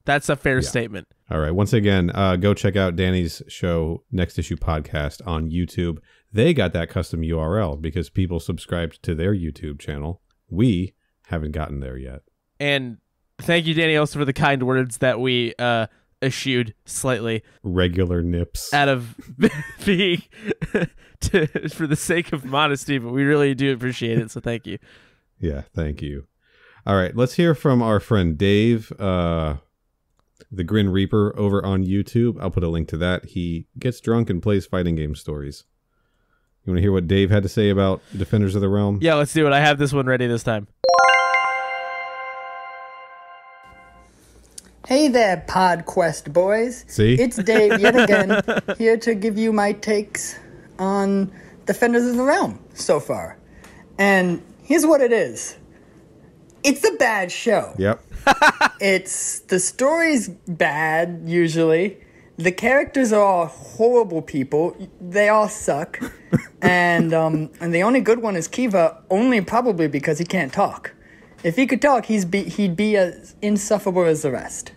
That's a fair statement. All right. Once again, go check out Danny's show, Next Issue Podcast, on YouTube. They got that custom URL because people subscribed to their YouTube channel. We haven't gotten there yet. And thank you, Danny, also for the kind words that we eschewed slightly. Regular nips. Out of being for the sake of modesty, but we really do appreciate it, so thank you. Yeah, thank you. All right, let's hear from our friend Dave, the Grin Reaper, over on YouTube. I'll put a link to that. He gets drunk and plays fighting game stories. You want to hear what Dave had to say about Defenders of the Realm? Yeah, let's do it. I have this one ready this time. Hey there, Pausequest boys. See? It's Dave yet again, here to give you my takes on Defenders of the Realm so far. And here's what it is. It's a bad show. Yep. The story's bad, usually. The characters are all horrible people. They all suck. And the only good one is Kiva, only probably because he can't talk. If he could talk, he'd be as insufferable as the rest.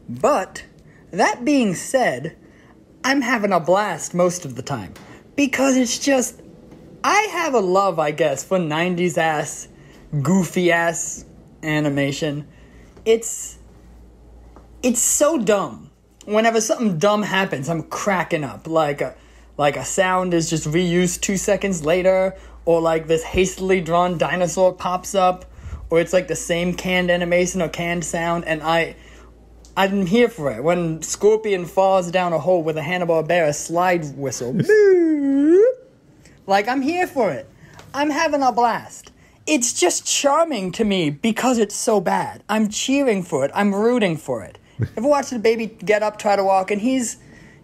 But, that being said, I'm having a blast most of the time. Because it's just, I have a love, I guess, for 90s-ass, goofy-ass animation. It's so dumb. Whenever something dumb happens, I'm cracking up. Like a sound is just reused 2 seconds later, or like this hastily drawn dinosaur pops up, or it's like the same canned animation or canned sound, and I'm here for it. When Scorpion falls down a hole with a Hanna-Barbera slide whistle. Like, I'm here for it. I'm having a blast. It's just charming to me because it's so bad. I'm cheering for it. I'm rooting for it. Ever watched the baby get up, try to walk, and he's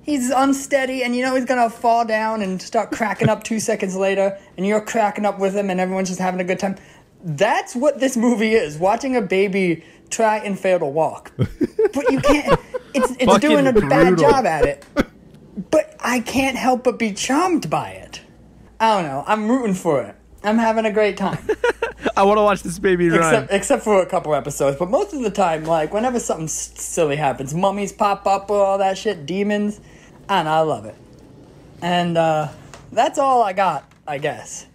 unsteady, and you know he's going to fall down and start cracking up 2 seconds later, and you're cracking up with him, and everyone's just having a good time. That's what this movie is. Watching a baby try and fail to walk. But you can't. It's doing a bad job at it. But I can't help but be charmed by it. I don't know. I'm rooting for it. I'm having a great time. I want to watch this baby run. Except for a couple episodes. But most of the time, like, whenever something silly happens, mummies pop up or all that shit, demons, I don't know, I love it. And that's all I got, I guess.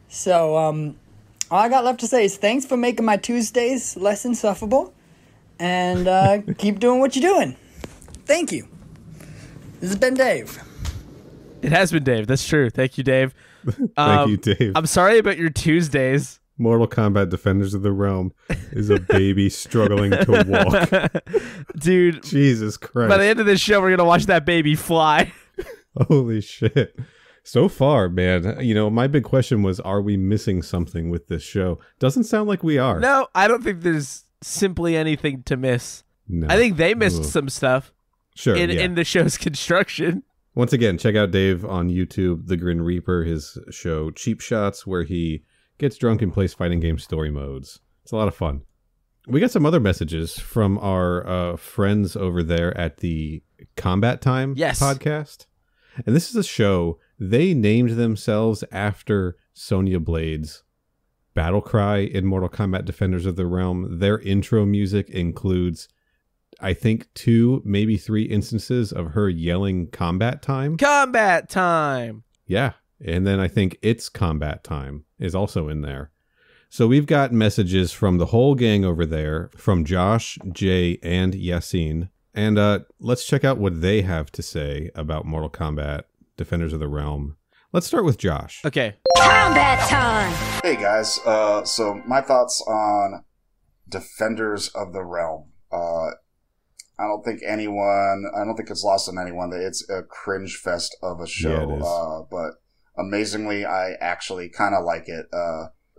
So, all I got left to say is thanks for making my Tuesdays less insufferable. And keep doing what you're doing. Thank you. This has been Dave. It has been Dave. That's true. Thank you, Dave. Thank you, Dave. I'm sorry about your Tuesdays. Mortal Kombat Defenders of the Realm is a baby struggling to walk. Dude. Jesus Christ. By the end of this show, we're going to watch that baby fly. Holy shit. So far, man, you know, my big question was, are we missing something with this show? Doesn't sound like we are. No, I don't think there's simply anything to miss. No. I think they missed some stuff in the show's construction. Once again, check out Dave on YouTube, The Grin Reaper, his show Cheap Shots, where he gets drunk and plays fighting game story modes. It's a lot of fun. We got some other messages from our friends over there at the Combat Time podcast. And this is a show, they named themselves after Sonya Blade's battle cry in Mortal Kombat Defenders of the Realm. Their intro music includes, I think, 2, maybe 3 instances of her yelling combat time. Combat time! Yeah. And then I think It's Combat Time is also in there. So we've got messages from the whole gang over there, from Josh, Jay, and Yassine. And let's check out what they have to say about Mortal Kombat Defenders of the Realm. Let's start with Josh. Okay. Combat time! Hey guys, so my thoughts on Defenders of the Realm. I don't think it's lost on anyone that it's a cringe fest of a show. Yeah, it is. But amazingly, I actually kind of like it,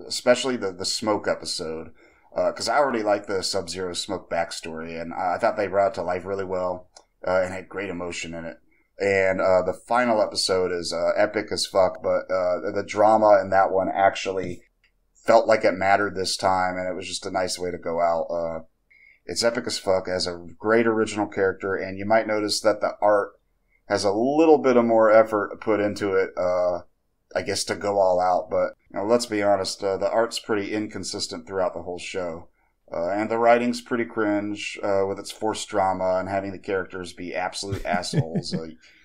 especially the Smoke episode, because I already like the Sub-Zero Smoke backstory, and I thought they brought it to life really well, and had great emotion in it. And the final episode is epic as fuck, but the drama in that one actually felt like it mattered this time, and it was just a nice way to go out. It's epic as fuck, has a great original character, and you might notice that the art has a little bit of more effort put into it, I guess, to go all out. But you know, let's be honest, the art's pretty inconsistent throughout the whole show. And the writing's pretty cringe, with its forced drama and having the characters be absolute assholes,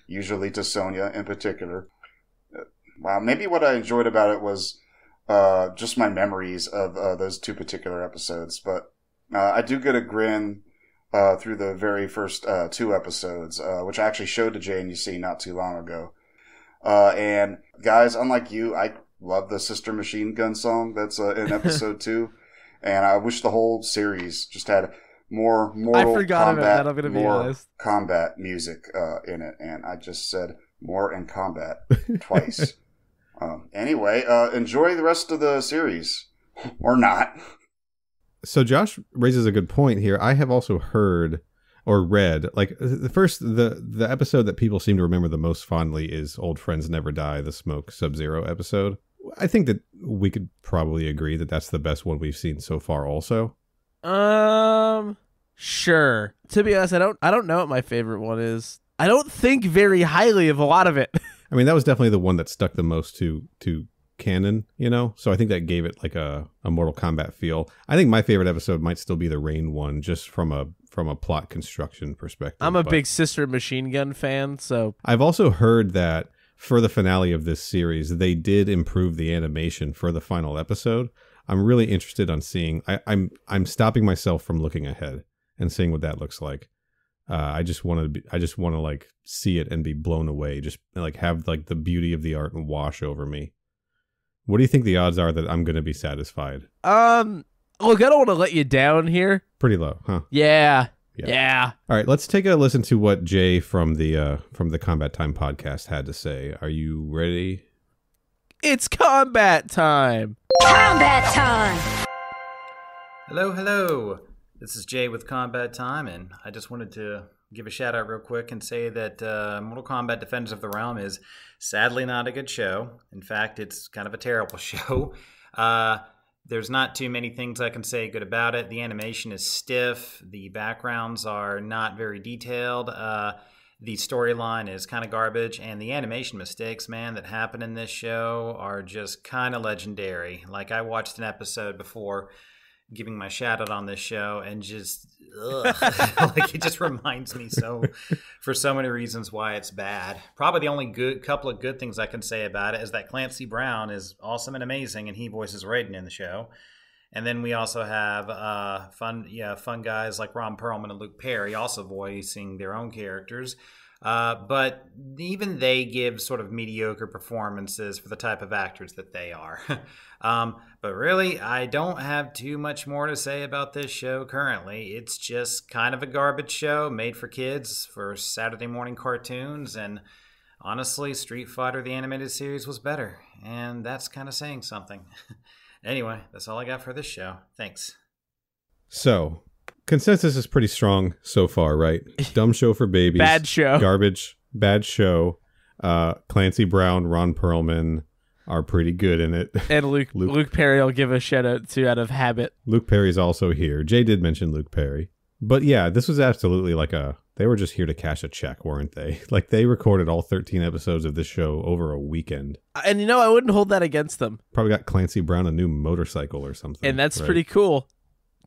usually to Sonya in particular. Wow, maybe what I enjoyed about it was just my memories of those 2 particular episodes, but I do get a grin through the very first 2 episodes, which I actually showed to Jay and Yassine not too long ago. And guys, unlike you, I love the Sister Machine Gun song that's in episode 2, and I wish the whole series just had more Mortal Kombat music in it, and I just said more in combat twice. Anyway, enjoy the rest of the series, or not. So Josh raises a good point here. I have also heard or read, like, the episode that people seem to remember the most fondly is Old Friends Never Die, the Smoke Sub-Zero episode. I think that we could probably agree that that's the best one we've seen so far also. Sure. To be honest, I don't know what my favorite one is. I don't think very highly of a lot of it. I mean, that was definitely the one that stuck the most to canon, you know? So I think that gave it like a Mortal Kombat feel. I think my favorite episode might still be the Rain one, just from a plot construction perspective. I'm a big Sister Machine Gun fan, so... I've also heard that for the finale of this series, they did improve the animation for the final episode. I'm really interested on seeing... I'm stopping myself from looking ahead and seeing what that looks like. I just want to like see it and be blown away. Just like have like the beauty of the art and wash over me. What do you think the odds are that I'm going to be satisfied? Look, I don't want to let you down here. Pretty low, huh? Yeah. All right, let's take a listen to what Jay from the Combat Time podcast had to say. Are you ready? It's combat time. Combat time. Hello. This is Jay with Combat Time, and I just wanted to give a shout out real quick and say that Mortal Kombat Defenders of the Realm is sadly not a good show. In fact, it's kind of a terrible show. There's not too many things I can say good about it. The animation is stiff. The backgrounds are not very detailed. The storyline is kind of garbage, and the animation mistakes, man, that happen in this show are just kind of legendary. Like, I watched an episode before giving my shout out on this show, and just like, it just reminds me for so many reasons why it's bad. Probably the only couple of good things I can say about it is that Clancy Brown is awesome and amazing, and he voices Raiden in the show. And then we also have fun guys like Ron Perlman and Luke Perry also voicing their own characters. But even they give sort of mediocre performances for the type of actors that they are. But really, I don't have too much more to say about this show currently. It's just kind of a garbage show made for kids for Saturday morning cartoons. And honestly, Street Fighter the animated series was better. And that's kind of saying something. Anyway, that's all I got for this show. Thanks. So... consensus is pretty strong so far, right? Dumb show for babies. Bad show. Garbage. Bad show. Clancy Brown, Ron Perlman are pretty good in it. And Luke Perry I'll give a shout out to out of habit. Luke Perry's also here. Jay did mention Luke Perry. But yeah, this was absolutely like they were just here to cash a check, weren't they? Like, they recorded all 13 episodes of this show over a weekend. And I wouldn't hold that against them. Probably got Clancy Brown a new motorcycle or something. And that's pretty cool.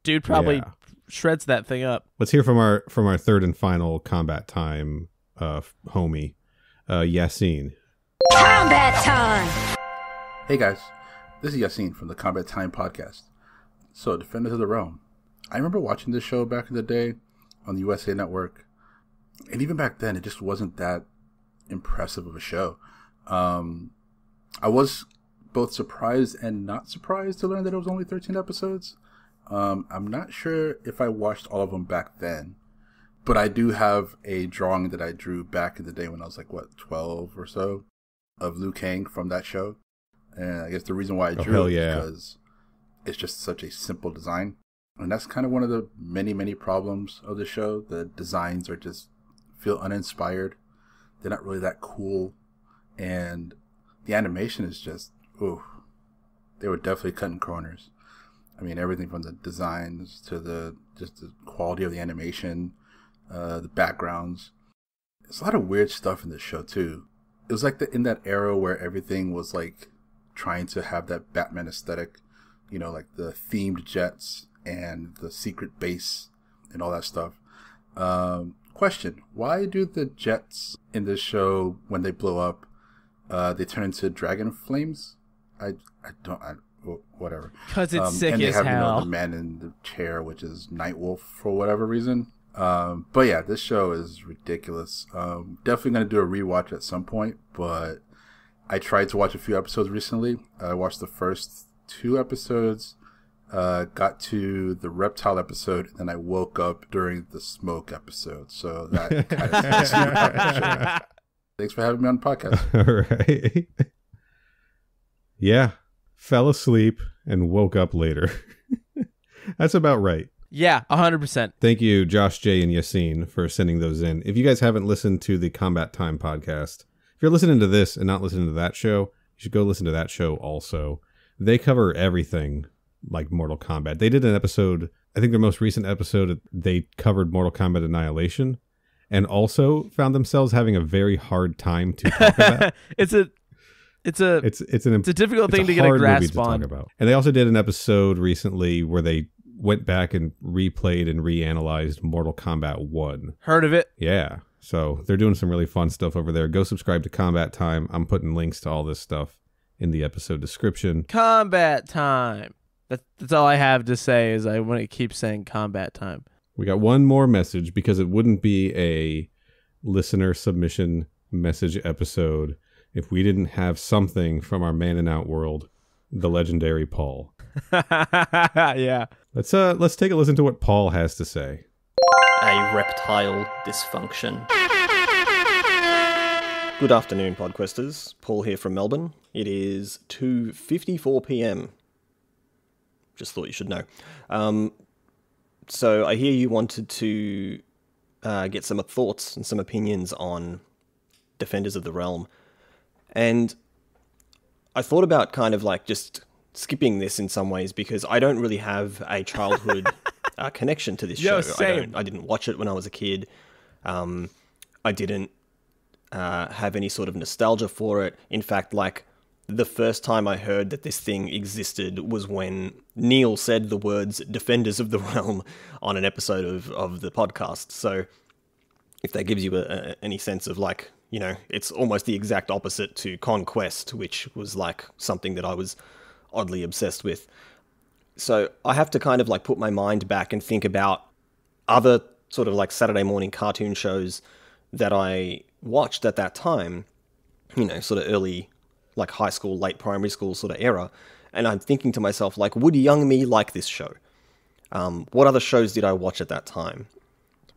Dude probably shreds that thing up. Let's hear from our third and final Combat Time homie, Yassine. Combat time. Hey guys, this is Yassine from the Combat Time podcast. So, Defenders of the Realm. I remember watching this show back in the day on the USA Network, and even back then, it just wasn't that impressive of a show. I was both surprised and not surprised to learn that it was only 13 episodes. I'm not sure if I watched all of them back then, but I do have a drawing that I drew back in the day when I was like, 12 or so, of Liu Kang from that show. And I guess the reason why I drew it is because it's just such a simple design. And that's kind of one of the many, many problems of the show. The designs are just feel uninspired. They're not really that cool. And the animation is just, they were definitely cutting corners. I mean, everything from the designs to the quality of the animation, the backgrounds. There's a lot of weird stuff in this show too. It was like in that era where everything was like trying to have that Batman aesthetic, like the themed jets and the secret base and all that stuff. Question: why do the jets in this show, when they blow up, they turn into dragon flames? Whatever. Because it's sick and as they have, hell. The man in the chair, which is Nightwolf for whatever reason. But yeah, this show is ridiculous. Definitely going to do a rewatch at some point, but I tried to watch a few episodes recently. I watched the first 2 episodes, got to the reptile episode, and then I woke up during the smoke episode. So that kind of Thanks for having me on the podcast. All right. Yeah. Fell asleep and woke up later. That's about right. Yeah, 100%. Thank you, Josh J. and Yassine, for sending those in. If you guys haven't listened to the Combat Time podcast, if you're listening to this and not listening to that show, you should go listen to that show also. They cover everything like Mortal Kombat. They did an episode, I think their most recent episode, they covered Mortal Kombat Annihilation and also found themselves having a very hard time to talk about. It's a difficult thing to get a grasp on. Talk about. And they also did an episode recently where they went back and replayed and reanalyzed Mortal Kombat 1. Heard of it? Yeah. So they're doing some really fun stuff over there. Go subscribe to Combat Time. I'm putting links to all this stuff in the episode description. Combat Time. That's all I have to say is I want to keep saying Combat Time. We got one more message because it wouldn't be a listener submission message episode if we didn't have something from our man in Outworld, the legendary Paul. Yeah. Let's take a listen to what Paul has to say. A reptile dysfunction. Good afternoon, Podquesters. Paul here from Melbourne. It is 2:54 p.m. Just thought you should know. So I hear you wanted to get some thoughts and some opinions on Defenders of the Realm. And I thought about kind of like just skipping this in some ways because I don't really have a childhood connection to this show. Same. I didn't watch it when I was a kid. I didn't have any sort of nostalgia for it. In fact, like the first time I heard that this thing existed was when Neil said the words Defenders of the Realm on an episode of the podcast. So if that gives you any sense of like, you know, it's almost the exact opposite to Conquest, which was like something that I was oddly obsessed with. So I have to kind of like put my mind back and think about other sort of like Saturday morning cartoon shows that I watched at that time, you know, sort of early, like high school, late primary school sort of era. And I'm thinking to myself, like, would young me like this show? What other shows did I watch at that time?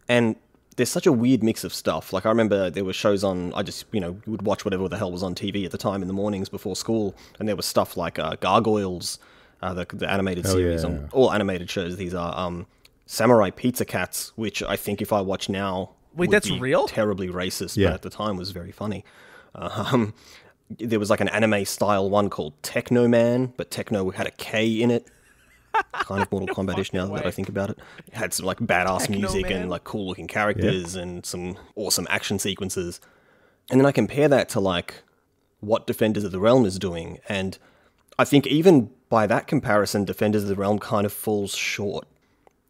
And there's such a weird mix of stuff. Like, I remember there were shows on, I just, you know, would watch whatever the hell was on TV at the time in the mornings before school. And there was stuff like Gargoyles, the animated series, on all animated shows. These are Samurai Pizza Cats, which I think if I watch now, wait, would that's be real? terribly racist, Yeah. but at the time was very funny. There was like an anime style one called Techno Man, but Techno had a K in it. Kind of Mortal Kombat-ish now that I think about it. It had some like badass Techno music Man. and like cool looking characters and some awesome action sequences. And then I compare that to like what Defenders of the Realm is doing, and I think even by that comparison, Defenders of the Realm kind of falls short.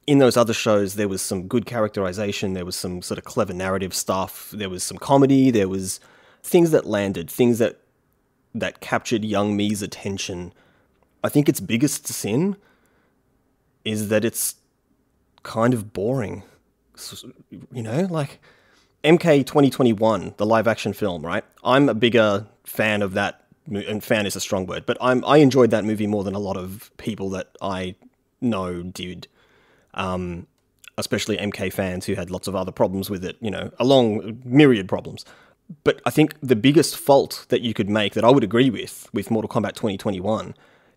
In those other shows, there was some good characterization, there was some sort of clever narrative stuff, there was some comedy, there was things that landed, things that captured young me's attention. I think its biggest sin is that it's kind of boring. You know, like MK 2021, the live action film, right? I'm a bigger fan of that, and fan is a strong word, but I enjoyed that movie more than a lot of people that I know did. Especially MK fans who had lots of other problems with it, you know, along myriad problems. But I think the biggest fault that you could make, that I would agree with Mortal Kombat 2021,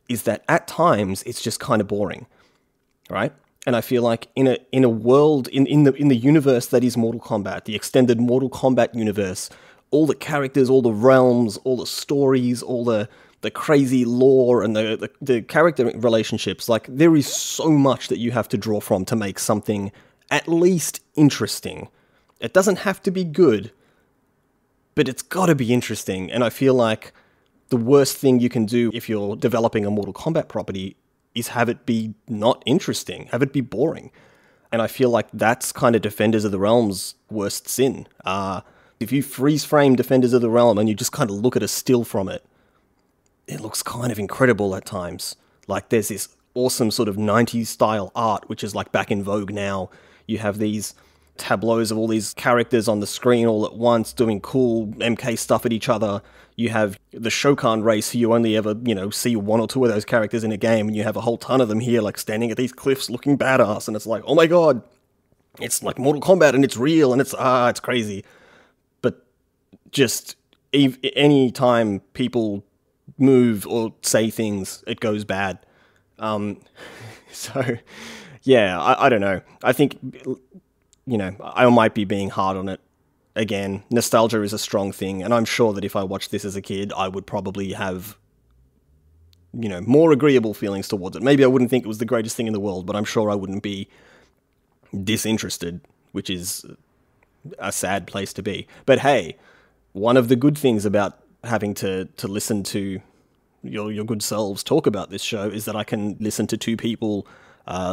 is that at times it's just kind of boring, right? And I feel like in a world, in the universe that is Mortal Kombat, the extended Mortal Kombat universe, all the characters, all the realms, all the stories, all the crazy lore and the character relationships, like there is so much that you have to draw from to make something at least interesting. It doesn't have to be good, but it's got to be interesting. And I feel like the worst thing you can do if you're developing a Mortal Kombat property is have it be not interesting, have it be boring. And I feel like that's kind of Defenders of the Realm's worst sin. If you freeze frame Defenders of the Realm and you just kind of look at a still from it, it looks kind of incredible at times. Like there's this awesome sort of 90s style art, which is like back in vogue now. You have these tableaus of all these characters on the screen all at once doing cool MK stuff at each other. You have the Shokan race, who you only ever, you know, see one or two of those characters in a game, and you have a whole ton of them here, like standing at these cliffs looking badass, and it's like, oh my god, it's like Mortal Kombat, and it's real, and it's crazy. But just any time people move or say things, it goes bad. So Yeah, I don't know. I think, I might be being hard on it. Again, nostalgia is a strong thing, and I'm sure that if I watched this as a kid, I would probably have, more agreeable feelings towards it. Maybe I wouldn't think it was the greatest thing in the world, but I'm sure I wouldn't be disinterested, which is a sad place to be. But hey, one of the good things about having to listen to your good selves talk about this show is that I can listen to two people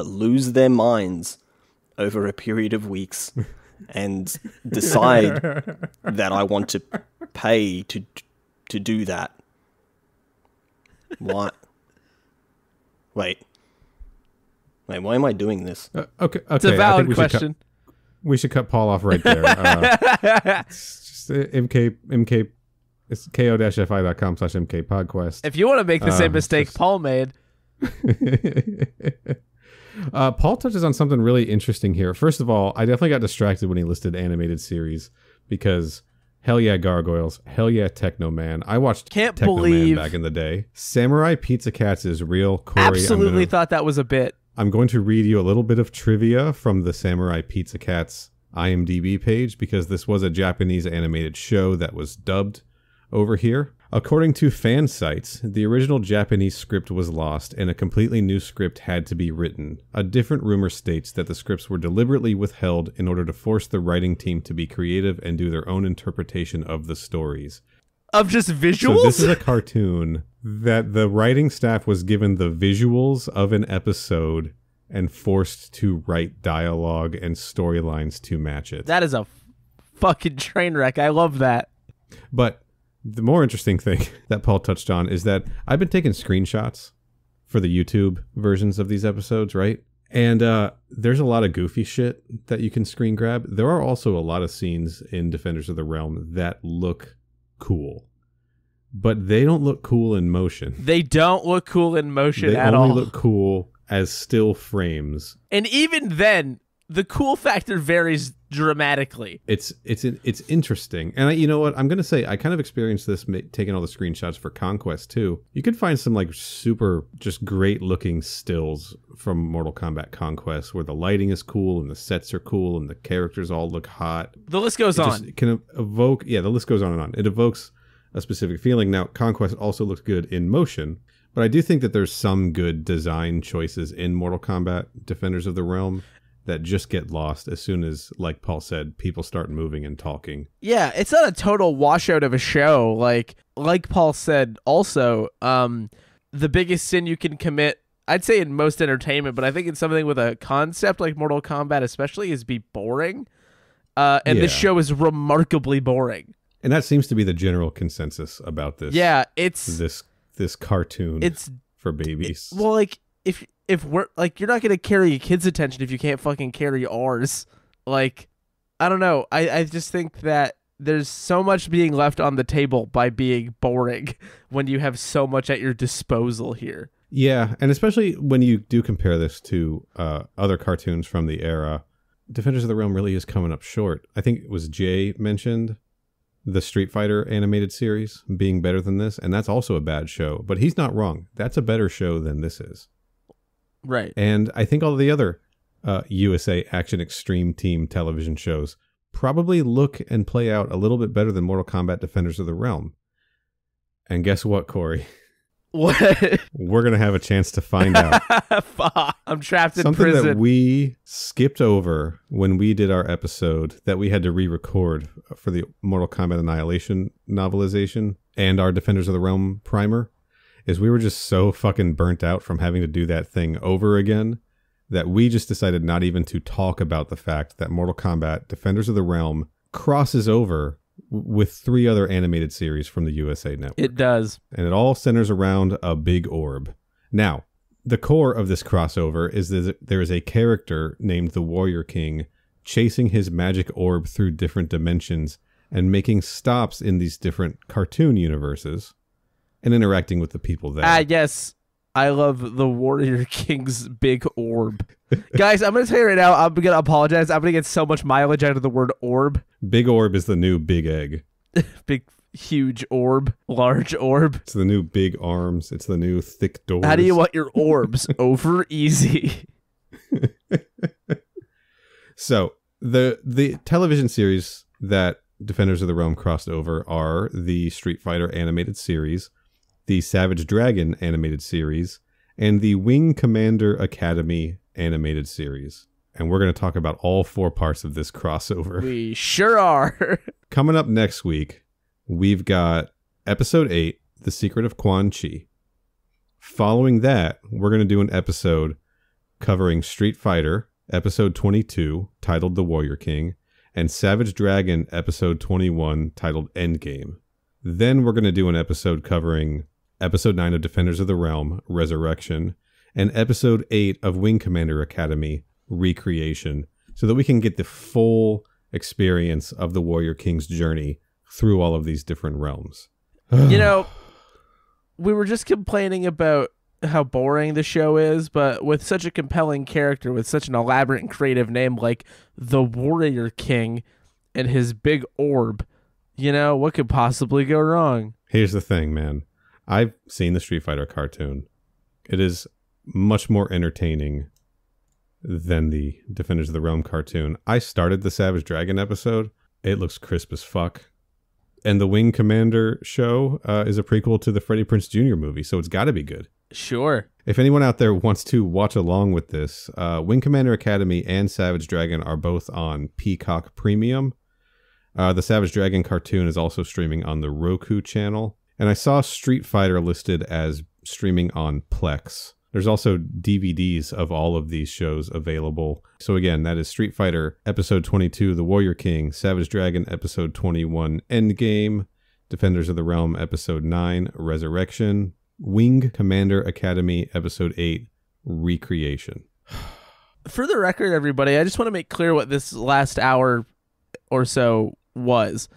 lose their minds over a period of weeks and decide that I want to pay to do that. What? Wait, why am I doing this? Okay. It's a valid question. We should cut Paul off right there. It's just MK. It's ko-fi.com/mkpodquest. If you want to make the same mistake Paul made. Paul touches on something really interesting here. First of all, I definitely got distracted when he listed animated series because hell yeah, Gargoyles, hell yeah, Techno Man. I watched Techno Man back in the day. Samurai Pizza Cats is real. Corey, absolutely thought that was a bit. I'm going to read you a little bit of trivia from the Samurai Pizza Cats IMDb page because this was a Japanese animated show that was dubbed over here. According to fan sites, the original Japanese script was lost and a completely new script had to be written. A different rumor states that the scripts were deliberately withheld in order to force the writing team to be creative and do their own interpretation of the stories. Of just visuals? So this is a cartoon that the writing staff was given the visuals of an episode and forced to write dialogue and storylines to match it. That is a fucking train wreck. I love that. But the more interesting thing that Paul touched on is that I've been taking screenshots for the YouTube versions of these episodes, right? And there's a lot of goofy shit that you can screen grab. There are also a lot of scenes in Defenders of the Realm that look cool. But they don't look cool in motion. They don't look cool in motion at all. They only look cool as still frames. And even then, the cool factor varies dramatically. It's interesting. And you know what? I'm going to say I kind of experienced this taking all the screenshots for Conquest too. You could find some like super just great looking stills from Mortal Kombat Conquest where the lighting is cool and the sets are cool and the characters all look hot. The list goes on. It can evoke, the list goes on and on. It evokes a specific feeling. Now, Conquest also looks good in motion, but I do think that there's some good design choices in Mortal Kombat Defenders of the Realm that just get lost as soon as, like Paul said, people start moving and talking. Yeah, it's not a total washout of a show. Like Paul said also, the biggest sin you can commit, I'd say in most entertainment, but I think it's something with a concept like Mortal Kombat especially, is be boring. And this show is remarkably boring. And that seems to be the general consensus about this. Yeah, it's... This cartoon it's for babies. Well, like, if we're like, you're not gonna carry your kids' attention if you can't fucking carry ours. Like, I don't know. I just think that there's so much being left on the table by being boring when you have so much at your disposal here. Yeah, and especially when you do compare this to other cartoons from the era, Defenders of the Realm really is coming up short. I think it was Jay mentioned the Street Fighter animated series being better than this, and that's also a bad show. But he's not wrong. That's a better show than this is. Right. And I think all the other USA Action Extreme Team television shows probably look and play out a little bit better than Mortal Kombat Defenders of the Realm. And guess what, Corey? What? We're going to have a chance to find out. Fuck. I'm trapped in Something prison. that we skipped over when we did our episode that we had to re-record for the Mortal Kombat Annihilation novelization and our Defenders of the Realm primer is we were just so fucking burnt out from having to do that thing over again that we just decided not even to talk about the fact that Mortal Kombat Defenders of the Realm crosses over with 3 other animated series from the USA Network. It does. And it all centers around a big orb. Now, the core of this crossover is that there is a character named the Warrior King chasing his magic orb through different dimensions and making stops in these different cartoon universes and interacting with the people there. Yes. I love the Warrior King's big orb. Guys, I'm going to tell you right now, I'm going to apologize. I'm going to get so much mileage out of the word orb. Big orb is the new big egg. Big, huge orb. Large orb. It's the new big arms. It's the new thick doors. How do you want your orbs? Over easy. So the television series that Defenders of the Realm crossed over are the Street Fighter animated series, the Savage Dragon animated series, and the Wing Commander Academy animated series. And we're going to talk about all 4 parts of this crossover. We sure are. Coming up next week, we've got Episode 8, The Secret of Quan Chi. Following that, we're going to do an episode covering Street Fighter, Episode 22, titled The Warrior King, and Savage Dragon, Episode 21, titled Endgame. Then we're going to do an episode covering Episode 9 of Defenders of the Realm, Resurrection, and Episode 8 of Wing Commander Academy, Recreation, so that we can get the full experience of the Warrior King's journey through all of these different realms. You know, we were just complaining about how boring the show is, but with such a compelling character, with such an elaborate and creative name like the Warrior King and his big orb, you know, what could possibly go wrong? Here's the thing, man. I've seen the Street Fighter cartoon. It is much more entertaining than the Defenders of the Realm cartoon. I started the Savage Dragon episode. It looks crisp as fuck. And the Wing Commander show is a prequel to the Freddie Prinze Jr. movie, so it's got to be good. Sure. If anyone out there wants to watch along with this, Wing Commander Academy and Savage Dragon are both on Peacock Premium. The Savage Dragon cartoon is also streaming on the Roku channel. And I saw Street Fighter listed as streaming on Plex. There's also DVDs of all of these shows available. So again, that is Street Fighter Episode 22, The Warrior King, Savage Dragon Episode 21, Endgame, Defenders of the Realm Episode 9, Resurrection, Wing Commander Academy Episode 8, Recreation. For the record, everybody, I just want to make clear what this last hour or so was.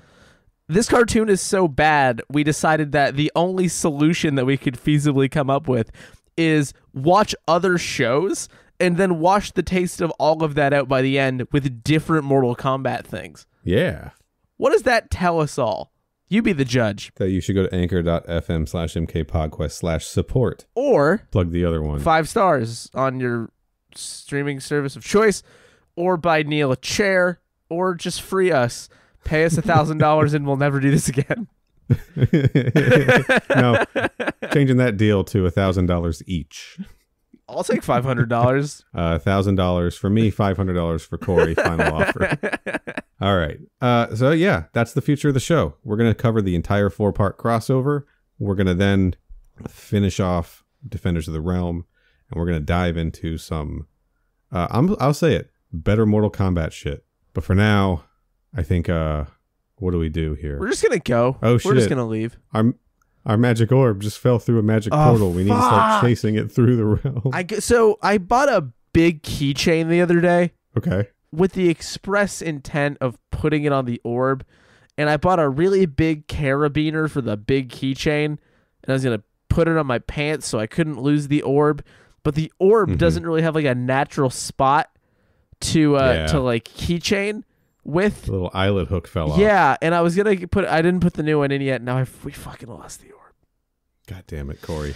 This cartoon is so bad, we decided that the only solution that we could feasibly come up with is watch other shows and then wash the taste of all of that out by the end with different Mortal Kombat things. Yeah. What does that tell us all? You be the judge. That you should go to anchor.fm/mkpodquest/support. Or plug the other one. 5 stars on your streaming service of choice, or buy Neil a chair, or just free us. Pay us $1,000 and we'll never do this again. No, changing that deal to $1,000 each. I'll take $500. $1,000 for me, $500 for Corey. Final offer. All right. So yeah, that's the future of the show. We're going to cover the entire 4-part crossover. We're going to then finish off Defenders of the Realm, and we're going to dive into some, I'll say it, better Mortal Kombat shit. But for now, I think, what do we do here? We're just going to go. Oh, shit. We're just going to leave. Our magic orb just fell through a magic portal. We need to start chasing it through the realm. So I bought a big keychain the other day. Okay. With the express intent of putting it on the orb. And I bought a really big carabiner for the big keychain. And I was going to put it on my pants so I couldn't lose the orb. But the orb doesn't really have like a natural spot to like keychain with. The little eyelet hook fell off. Yeah, and I was going to I didn't put the new one in yet. Now we fucking lost the orb. God damn it, Corey.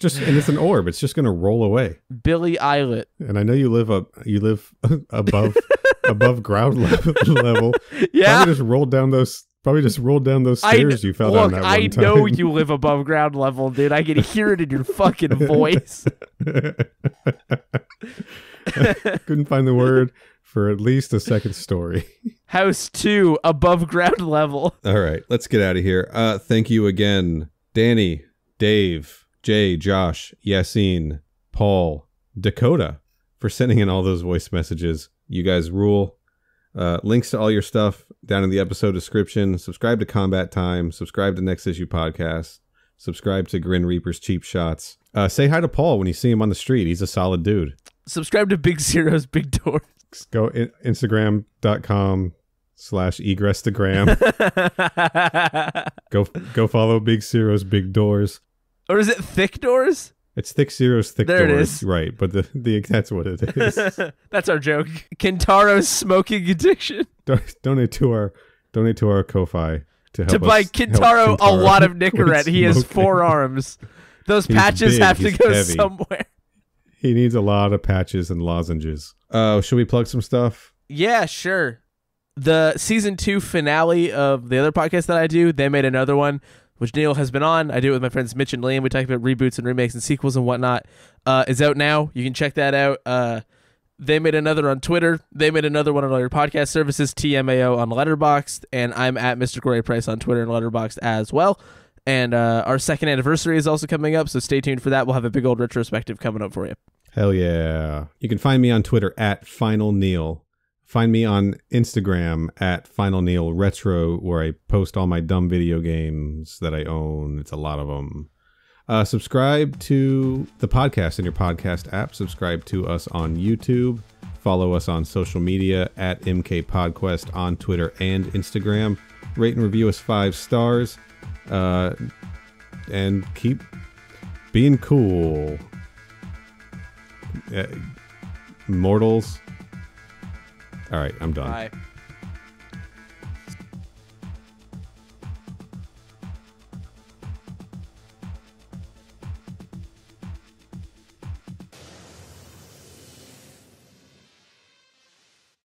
And it's an orb. It's just going to roll away. Billy Eyelet. And I know you live above ground level. Yeah. Probably just rolled down those stairs you fell down that one time. I know you live above ground level, dude. I can hear it in your fucking voice. Couldn't find the word for at least a second story. House 2, above ground level. All right, let's get out of here. Thank you again, Danny, Dave, Jay, Josh, Yassine, Paul, Dakota, for sending in all those voice messages. You guys rule. Links to all your stuff down in the episode description. Subscribe to Combat Time. Subscribe to Next Issue Podcast. Subscribe to Grin Reaper's Cheap Shots. Say hi to Paul when you see him on the street. He's a solid dude. Subscribe to Big Zero's Big Door. Go Instagram.com/egress-to-gram. Go follow Big Zero's Big Doors. Or is it Thick Doors? It's Thick Zero's Thick there Doors. It is. Right, but that's what it is. That's our joke. Kintaro's smoking addiction. Donate to our Ko-Fi to buy Kintaro a lot of Nicorette. He has 4 arms. Those patches have to go somewhere. He needs a lot of patches and lozenges. Should we plug some stuff? Yeah, sure. The season 2 finale of the other podcast that I do, they made another one, which Neil has been on. I do it with my friends Mitch and Liam. We talk about reboots and remakes and sequels and whatnot. It's out now. You can check that out. They made another on Twitter. They made another one on all your podcast services, TMAO on Letterboxd, and I'm at Mr. Corey Price on Twitter and Letterboxd as well. And our second anniversary is also coming up, so stay tuned for that. We'll have a big old retrospective coming up for you. Hell yeah. You can find me on Twitter at FinalNeil. Find me on Instagram at FinalNeilRetro, where I post all my dumb video games that I own. It's a lot of them. Subscribe to the podcast in your podcast app. Subscribe to us on YouTube. Follow us on social media at MKPodquest on Twitter and Instagram. Rate and review us 5 stars. And keep being cool. Mortals. All right, I'm done. Bye.